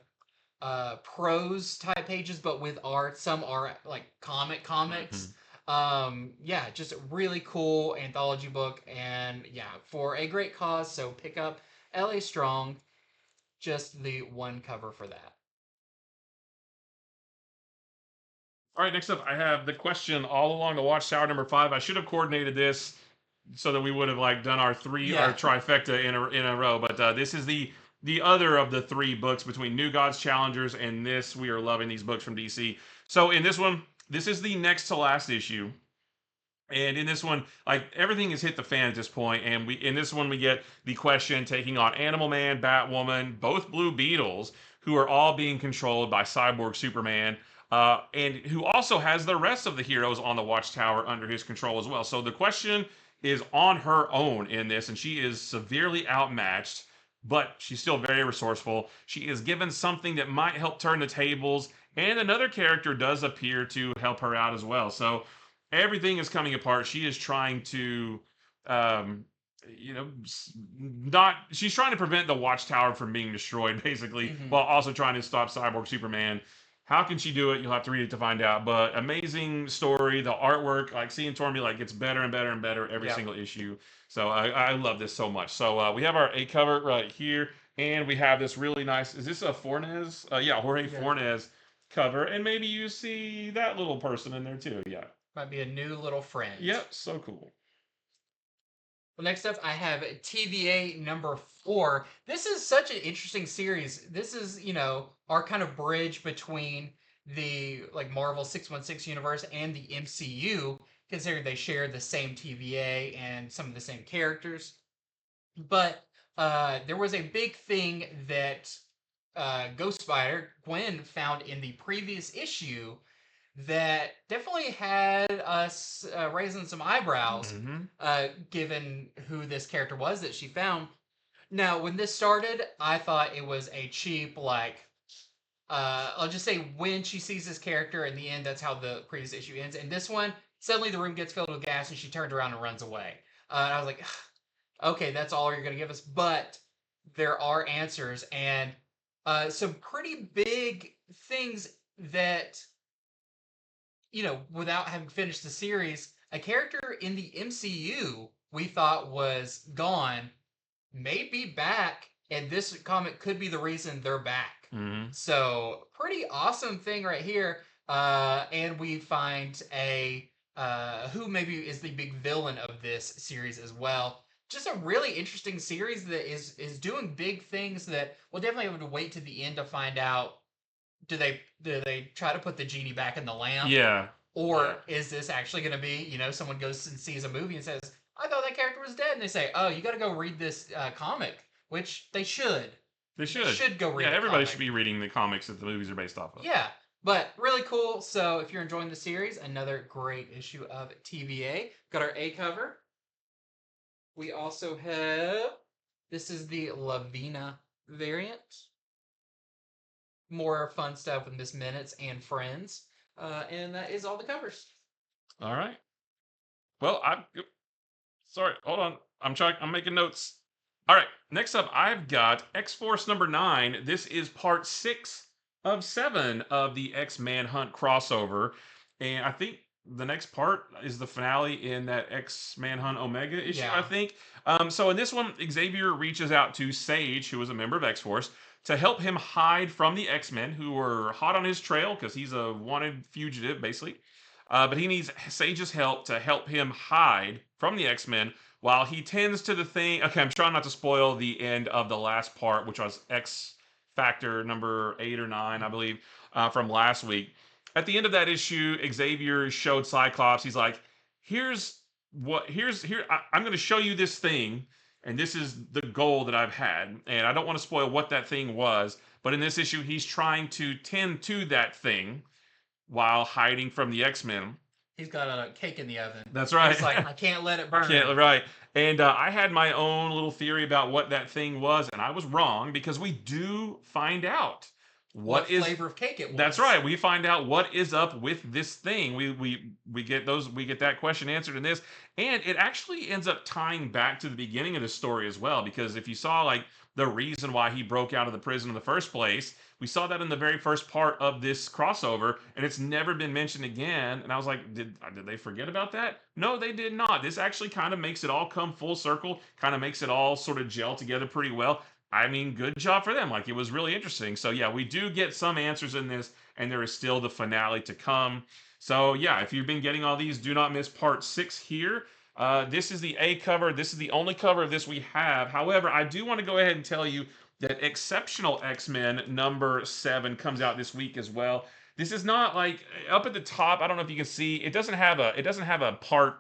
of prose type pages, but with art. Some are like comics. Yeah, just a really cool anthology book, and yeah, for a great cause. So pick up LA Strong, just the one cover for that. All right, next up, I have the question all along the Watchtower number 5. I should have coordinated this so that we would have like done our trifecta in a row. But this is the other of the 3 books between New Gods Challengers and this. We are loving these books from DC. So in this one, this is the next to last issue. And in this one, like everything has hit the fan at this point, and in this one we get the Question taking on Animal Man, Batwoman, both Blue Beetles, who are all being controlled by Cyborg Superman, and who also has the rest of the heroes on the Watchtower under his control as well. So the Question is on her own in this, and she is severely outmatched, but she's still very resourceful. She is given something that might help turn the tables, and another character does appear to help her out as well. So everything is coming apart. She is trying to, um, not. She's trying to prevent the Watchtower from being destroyed, basically, while also trying to stop Cyborg Superman. How can she do it? You'll have to read it to find out. But amazing story. The artwork, like seeing Tormy, like gets better and better and better every single issue. So I love this so much. So we have our A cover right here, and we have this really nice. Is this a Fornes? Yeah, Jorge Fornes cover, and maybe you see that little person in there too. Yeah. Might be a new little friend. Yep, so cool. Well, next up, I have TVA number 4. This is such an interesting series. This is, our kind of bridge between the like Marvel 616 universe and the MCU, considering they share the same TVA and some of the same characters. But there was a big thing that Ghost Spider Gwen found in the previous issue that definitely had us raising some eyebrows, given who this character was that she found. Now, when this started, I thought it was a cheap, like, I'll just say when she sees this character in the end, that's how the previous issue ends. And this one, suddenly the room gets filled with gas and she turns around and runs away. And I was like, okay, that's all you're going to give us. But there are answers and some pretty big things that, without having finished the series, a character in the MCU we thought was gone may be back, and this comic could be the reason they're back. So, pretty awesome thing right here. And we find a who maybe is the big villain of this series as well. Just a really interesting series that is doing big things that we'll definitely have to wait to the end to find out. Do they try to put the genie back in the lamp? Yeah. Or is this actually going to be, someone goes and sees a movie and says, I thought that character was dead. And they say, oh, you got to go read this comic, which they should. They should. They should go read Yeah, the everybody comic. should be reading the comics that the movies are based off of. Yeah, but really cool. So if you're enjoying the series, another great issue of TVA. Got our A cover. We also have This is the Lavina variant. More fun stuff with Miss Minutes and friends. And that is all the covers. All right. Well, I'm sorry. Hold on. I'm making notes. All right. Next up, I've got X Force number 9. This is part 6 of 7 of the X Manhunt crossover, and I think the next part is the finale in that X Manhunt Omega issue. I Yeah. think. So in this one, Xavier reaches out to Sage, who is a member of X Force, to help him hide from the X Men, who were hot on his trail because he's a wanted fugitive, basically. But he needs Sage's help to help him hide from the X Men while he tends to the thing. Okay, I'm trying not to spoil the end of the last part, which was X Factor number 8 or 9, I believe, from last week. At the end of that issue, Xavier showed Cyclops. He's like, I'm going to show you this thing, and this is the goal that I've had, and I don't want to spoil what that thing was, but in this issue, he's trying to tend to that thing while hiding from the X-Men. He's got a cake in the oven. That's right. He's like, I can't let it burn. Right. And I had my own little theory about what that thing was, and I was wrong because we do find out what flavor of cake it was. That's right. We find out what is up with this thing. We get that question answered in this, and it actually ends up tying back to the beginning of the story as well. Because if you saw like the reason why he broke out of the prison in the first place, we saw that in the very first part of this crossover, and it's never been mentioned again. And I was like, did they forget about that? No, they did not. This actually kind of makes it all come full circle, kind of makes it all sort of gel together pretty well. I mean, good job for them. Like, it was really interesting. So, yeah, we do get some answers in this, and there is still the finale to come. So, yeah, if you've been getting all these, do not miss part 6 here. This is the A cover. This is the only cover of this we have. However, I do want to go ahead and tell you that Exceptional X-Men number 7 comes out this week as well. This is not like up at the top. I don't know if you can see. It doesn't have a part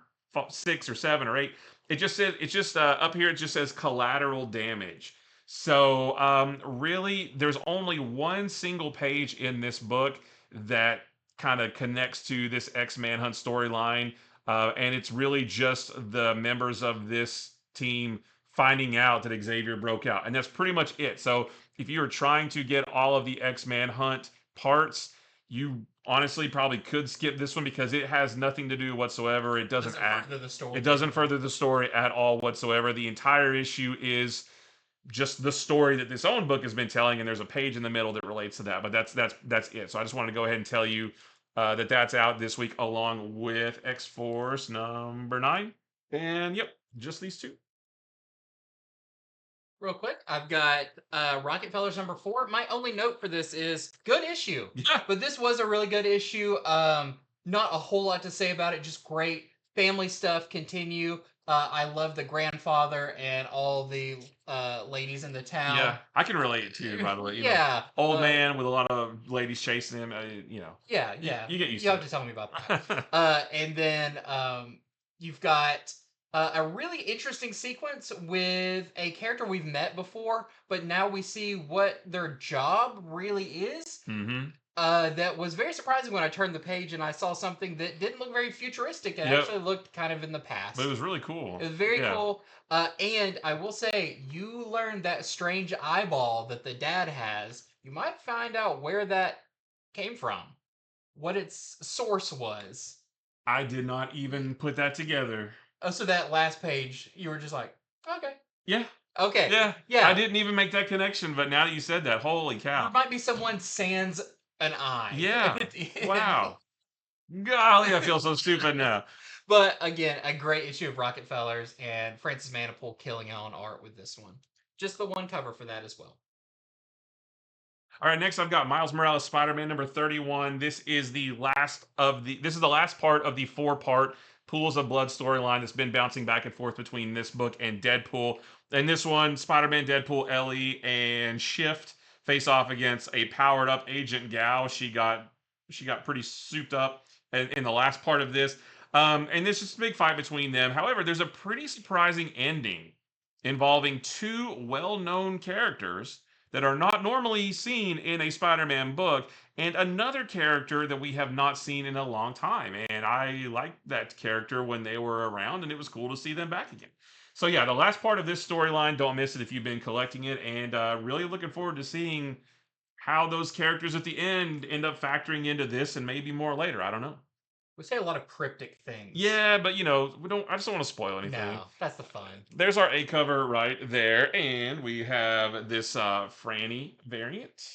6 or 7 or 8. It just says up here. It just says collateral damage. So really, there's only one single page in this book that kind of connects to this X-Manhunt storyline, and it's really just the members of this team finding out that Xavier broke out, and that's pretty much it. So if you are trying to get all of the X-Manhunt parts, you honestly probably could skip this one because it has nothing to do whatsoever. It doesn't further the story. It doesn't further the story at all whatsoever. The entire issue is just the story that this own book has been telling, and there's a page in the middle that relates to that. But that's it. So I just wanted to go ahead and tell you that that's out this week along with X Force number 9, and yep, just these two. Real quick, I've got Rocketfellers number 4. My only note for this is good issue. Yeah. But this was a really good issue. Not a whole lot to say about it. Just great family stuff. Continue. I love the grandfather and all the ladies in the town. Yeah, I can relate it too, by the way. Yeah. Old man with a lot of ladies chasing him. Yeah. You get used to it. You have to tell me about that. And then you've got a really interesting sequence with a character we've met before, but now we see what their job really is. Mm-hmm. That was very surprising when I turned the page and I saw something that didn't look very futuristic. It actually looked kind of in the past. But it was really cool. It was very cool. And I will say, you learned that strange eyeball that the dad has. You might find out where that came from, what its source was. I did not even put that together. Oh, so that last page, you were just like, okay. Yeah. Okay. Yeah. I didn't even make that connection, but now that you said that, holy cow. There might be someone sans an eye. Yeah. Wow. Golly, I feel so stupid now. But again, a great issue of Rocketfellers, and Francis Manapul killing it on art with this one. Just the one cover for that as well. All right, next I've got Miles Morales Spider-Man number 31. This is the last part of the 4-part Pools of Blood storyline that's been bouncing back and forth between this book and Deadpool. And this one, Spider-Man, Deadpool, Ellie, and Shift face off against a powered-up Agent Gal. She got pretty souped up in the last part of this. And there's just a big fight between them. However, there's a pretty surprising ending involving 2 well-known characters that are not normally seen in a Spider-Man book, and another character that we have not seen in a long time. And I liked that character when they were around, and it was cool to see them back again. So yeah, the last part of this storyline, don't miss it if you've been collecting it, and really looking forward to seeing how those characters at the end up factoring into this and maybe more later. I don't know. We say a lot of cryptic things. Yeah, but we don't. I just don't want to spoil anything. No, that's the fun. There's our A cover right there, and we have this Franny variant,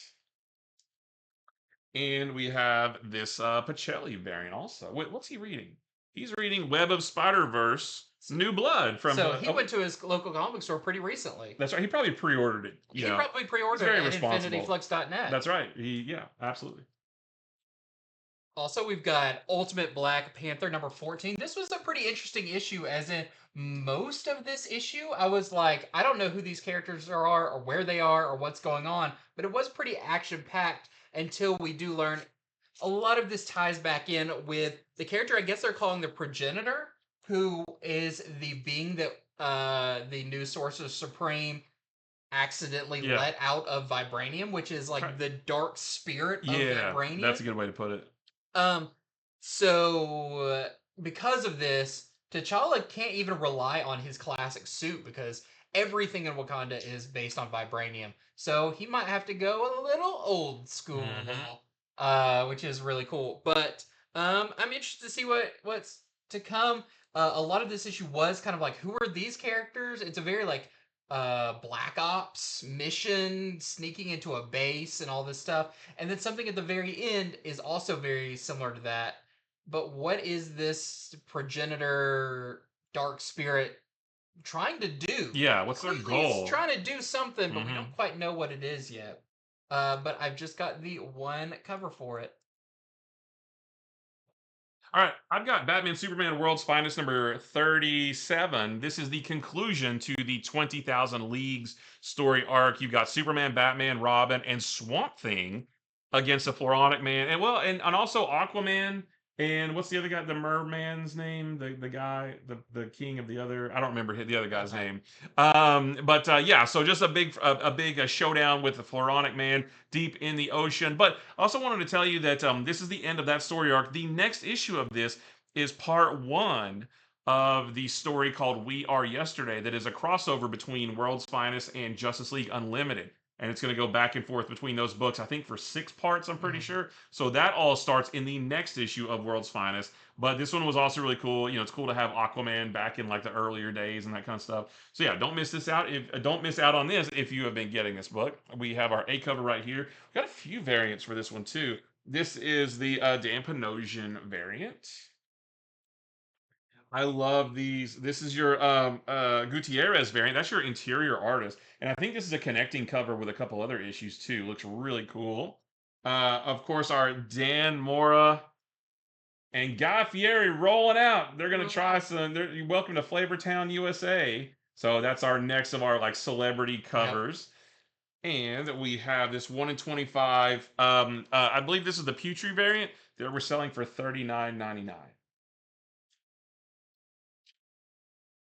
and we have this Pacelli variant also. Wait, what's he reading? He's reading Web of Spider Verse, New Blood from. So he went to his local comic store pretty recently. That's right. He probably pre-ordered it. He probably pre-ordered very it at responsible. infinityflux.net. That's right. Yeah, absolutely. Also, we've got Ultimate Black Panther number 14. This was a pretty interesting issue, as in most of this issue, I was like, I don't know who these characters are or where they are or what's going on, but it was pretty action-packed until we do learn a lot of this ties back in with the character I guess they're calling the Progenitor, who is the being that the new Sorcerer Supreme accidentally let out of vibranium, which is like the dark spirit of vibranium. That's a good way to put it. So because of this, T'Challa can't even rely on his classic suit because everything in Wakanda is based on vibranium. So he might have to go a little old school, which is really cool. But I'm interested to see what's to come. A lot of this issue was kind of like, who are these characters? It's a very like Black Ops mission, sneaking into a base and all this stuff. And then something at the very end is also very similar to that. But what is this Progenitor Dark Spirit trying to do? Yeah, what's their goal? He's trying to do something, but we don't quite know what it is yet. But I've just got the one cover for it. All right, I've got Batman Superman World's Finest number 37. This is the conclusion to the 20,000 Leagues story arc. You've got Superman, Batman, Robin, and Swamp Thing against the Floronic Man, and also Aquaman. And what's the other guy? The merman's name? The guy, the king of the other. I don't remember the other guy's name. Yeah. So just a big showdown with the Floronic Man deep in the ocean. But I also wanted to tell you that this is the end of that story arc. The next issue of this is part 1 of the story called We Are Yesterday. That is a crossover between World's Finest and Justice League Unlimited. And it's going to go back and forth between those books, I think, for 6 parts, I'm pretty sure. So that all starts in the next issue of World's Finest. But this one was also really cool. It's cool to have Aquaman back in like the earlier days and that kind of stuff. So yeah, don't miss this out. Don't miss out on this if you have been getting this book. We have our A cover right here. We've got a few variants for this one too. This is the Dan Panosian variant. I love these. This is your Gutierrez variant. That's your interior artist. And I think this is a connecting cover with a couple other issues too. Looks really cool. Of course, our Dan Mora and Guy Fieri rolling out. They're going to try some. Welcome to Flavortown, USA. So that's our next of our like celebrity covers. Yep. And we have this 1 in 25. I believe this is the Putri variant that we're selling for $39.99.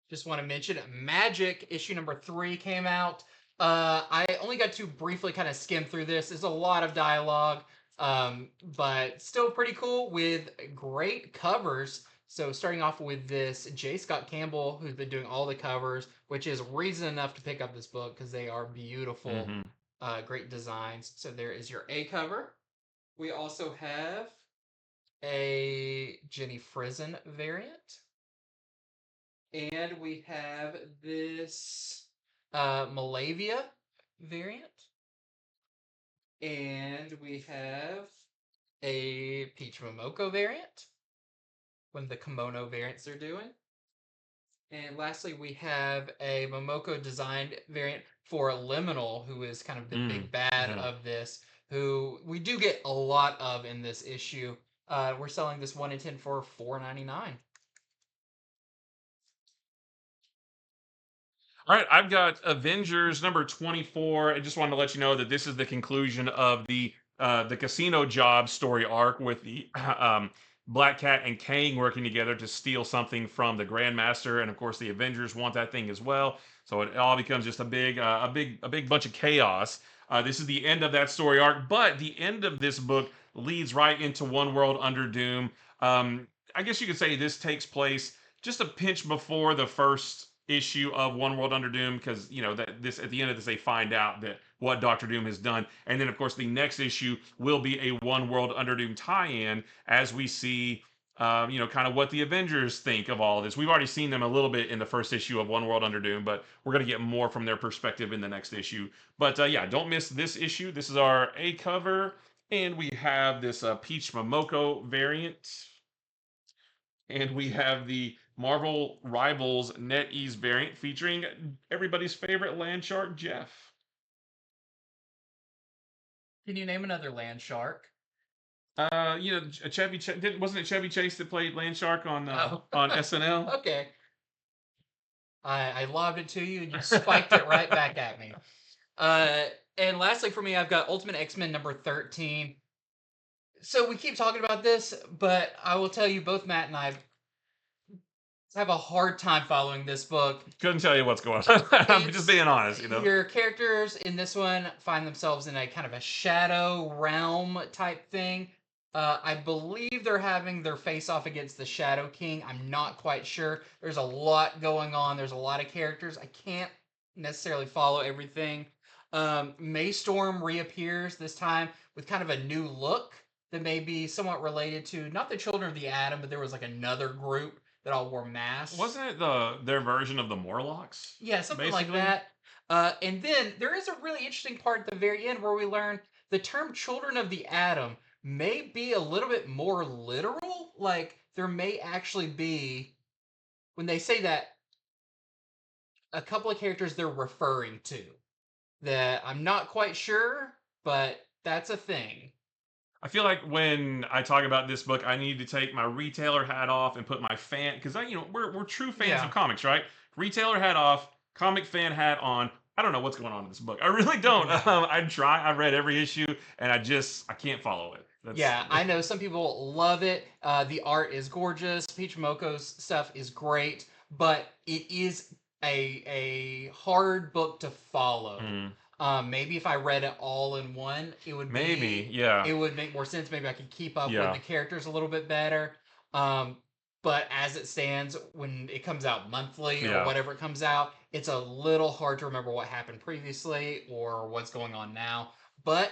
Just want to mention Magik issue number 3 came out. I only got to briefly kind of skim through this. There's a lot of dialogue, but still pretty cool with great covers. So starting off with this J. Scott Campbell, who's been doing all the covers, which is reason enough to pick up this book because they are beautiful, great designs. So there is your A cover. We also have a Jenny Frison variant. And we have this Malavia variant. And we have a Peach Momoko variant. One of the kimono variants they're doing. And lastly, we have a Momoko designed variant for Liminal, who is kind of the big bad of this, who we do get a lot of in this issue. We're selling this 1 in 10 for $4.99. All right, I've got Avengers number 24. I just wanted to let you know that this is the conclusion of the casino job story arc with the Black Cat and Kang working together to steal something from the Grandmaster, and of course the Avengers want that thing as well. So it all becomes just a big bunch of chaos. This is the end of that story arc, but the end of this book leads right into One World Under Doom. I guess you could say this takes place just a pinch before the first issue of One World Under Doom, because that this at the end of this they find out that what Doctor Doom has done, and then of course the next issue will be a One World Under Doom tie-in as we see. Kind of what the Avengers think of all of this. We've already seen them a little bit in the first issue of One World Under Doom, but we're going to get more from their perspective in the next issue. But yeah, don't miss this issue. This is our A cover, and we have this Peach Momoko variant. And we have the Marvel Rivals NetEase variant featuring everybody's favorite land shark, Jeff. Can you name another land shark? Wasn't it Chevy Chase that played Land Shark on on SNL? Okay. I lobbed it to you and you spiked it right back at me. And lastly for me, I've got Ultimate X-Men number 13. So we keep talking about this, but I will tell you, both Matt and I have a hard time following this book. Couldn't tell you what's going on. I'm just being honest, Your characters in this one find themselves in a kind of a shadow realm type thing. I believe they're having their face off against the Shadow King. I'm not quite sure. There's a lot going on. There's a lot of characters. I can't necessarily follow everything. Maystorm reappears this time with kind of a new look that may be somewhat related to not the Children of the Atom, but there was like another group that all wore masks. Wasn't it their version of the Morlocks? Yeah, something basically like that. And then there is a really interesting part at the very end where we learn the term Children of the Atom may be a little bit more literal. Like, there may actually be, when they say that, a couple of characters they're referring to that I'm not quite sure, but that's a thing. I feel like when I talk about this book, I need to take my retailer hat off and put my fan, because we're true fans of comics, right? Retailer hat off, comic fan hat on. I don't know what's going on in this book. I really don't. I try. I read every issue, and I can't follow it. I know some people love it. The art is gorgeous. Peach Moko's stuff is great, but it is a hard book to follow. Maybe if I read it all in one, it would it would make more sense. Maybe I could keep up with the characters a little bit better. But as it stands, when it comes out monthly or whatever it comes out, it's a little hard to remember what happened previously or what's going on now. But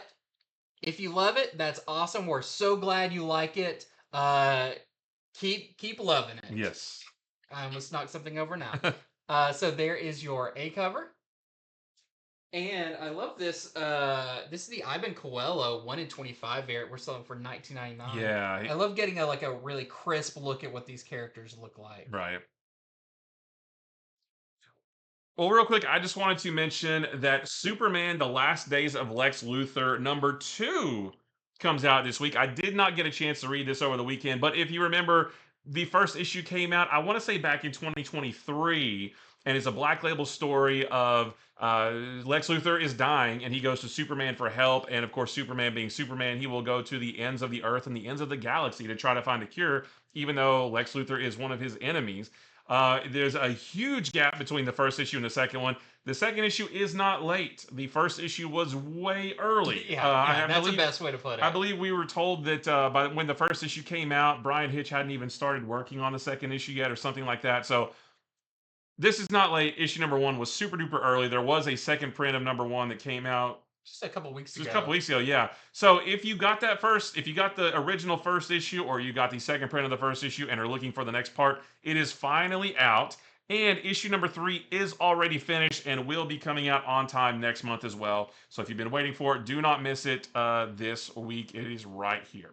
if you love it, that's awesome. We're so glad you like it. Keep loving it. Yes. I almost knocked something over now. So there is your A cover. And I love this. This is the Ivan Coelho 1 in 25 variant. We're selling for $19.99. Yeah. I love getting a really crisp look at what these characters look like. Right. Well, real quick, I just wanted to mention that Superman: The Last Days of Lex Luthor number 2 comes out this week. I did not get a chance to read this over the weekend, but if you remember, the first issue came out, I want to say back in 2023, and it's a Black Label story of Lex Luthor is dying, and he goes to Superman for help. And of course, Superman being Superman, he will go to the ends of the earth and the ends of the galaxy to try to find a cure, even though Lex Luthor is one of his enemies. There's a huge gap between the first issue and the second one. The second issue is not late. The first issue was way early. That's the best way to put it. I believe we were told that by when the first issue came out, Brian Hitch hadn't even started working on the second issue yet or something like that. So this is not late. Issue number 1 was super duper early. There was a second print of number 1 that came out just a couple weeks ago. Just a couple weeks ago, yeah. So if you got the original first issue, or you got the second print of the first issue and are looking for the next part, it is finally out. And issue number 3 is already finished and will be coming out on time next month as well. So if you've been waiting for it, do not miss it this week. It is right here.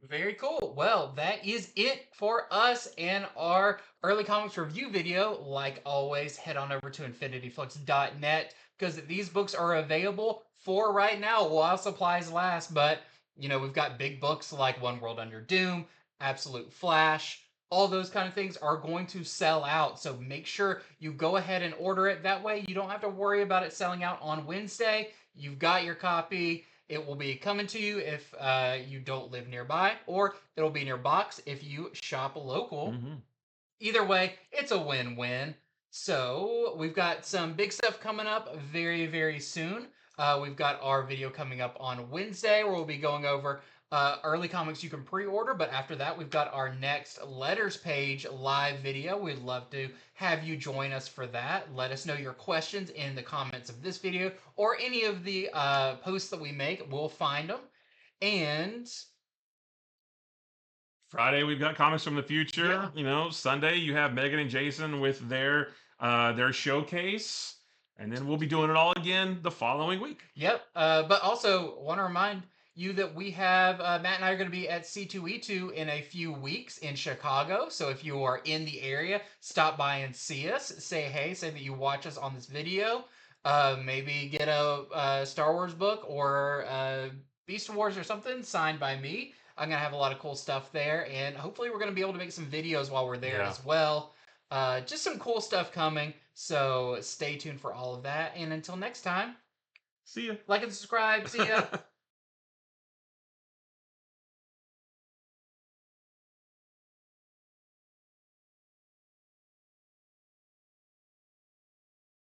Very cool. Well, that is it for us and our early comics review video. Like always, head on over to infinityflux.net because these books are available for right now while supplies last. But, we've got big books like One World Under Doom, Absolute Flash. All those kind of things are going to sell out. So make sure you go ahead and order it. That way you don't have to worry about it selling out on Wednesday. You've got your copy. It will be coming to you if you don't live nearby, or it'll be in your box if you shop local. Mm-hmm. Either way, it's a win-win. So we've got some big stuff coming up very, very soon. We've got our video coming up on Wednesday where we'll be going over Early comics you can pre-order, but after that we've got our next letters page live video. We'd love to have you join us for that. Let us know your questions in the comments of this video or any of the posts that we make. We'll find them. And Friday we've got comics from the future. yeah. You know, Sunday you have Megan and Jason with their showcase, and then we'll be doing it all again the following week. Yep. But also want to remind you that we have Matt and I are going to be at C2E2 in a few weeks in Chicago. So if you are in the area, stop by and see us. Say hey. Say that you watch us on this video. Maybe get a Star Wars book or Beast Wars or something signed by me. I'm gonna have a lot of cool stuff there, and hopefully we're gonna be able to make some videos while we're there Yeah. as well. Just some cool stuff coming. So stay tuned for all of that. And until next time. See ya. Like and subscribe. See ya.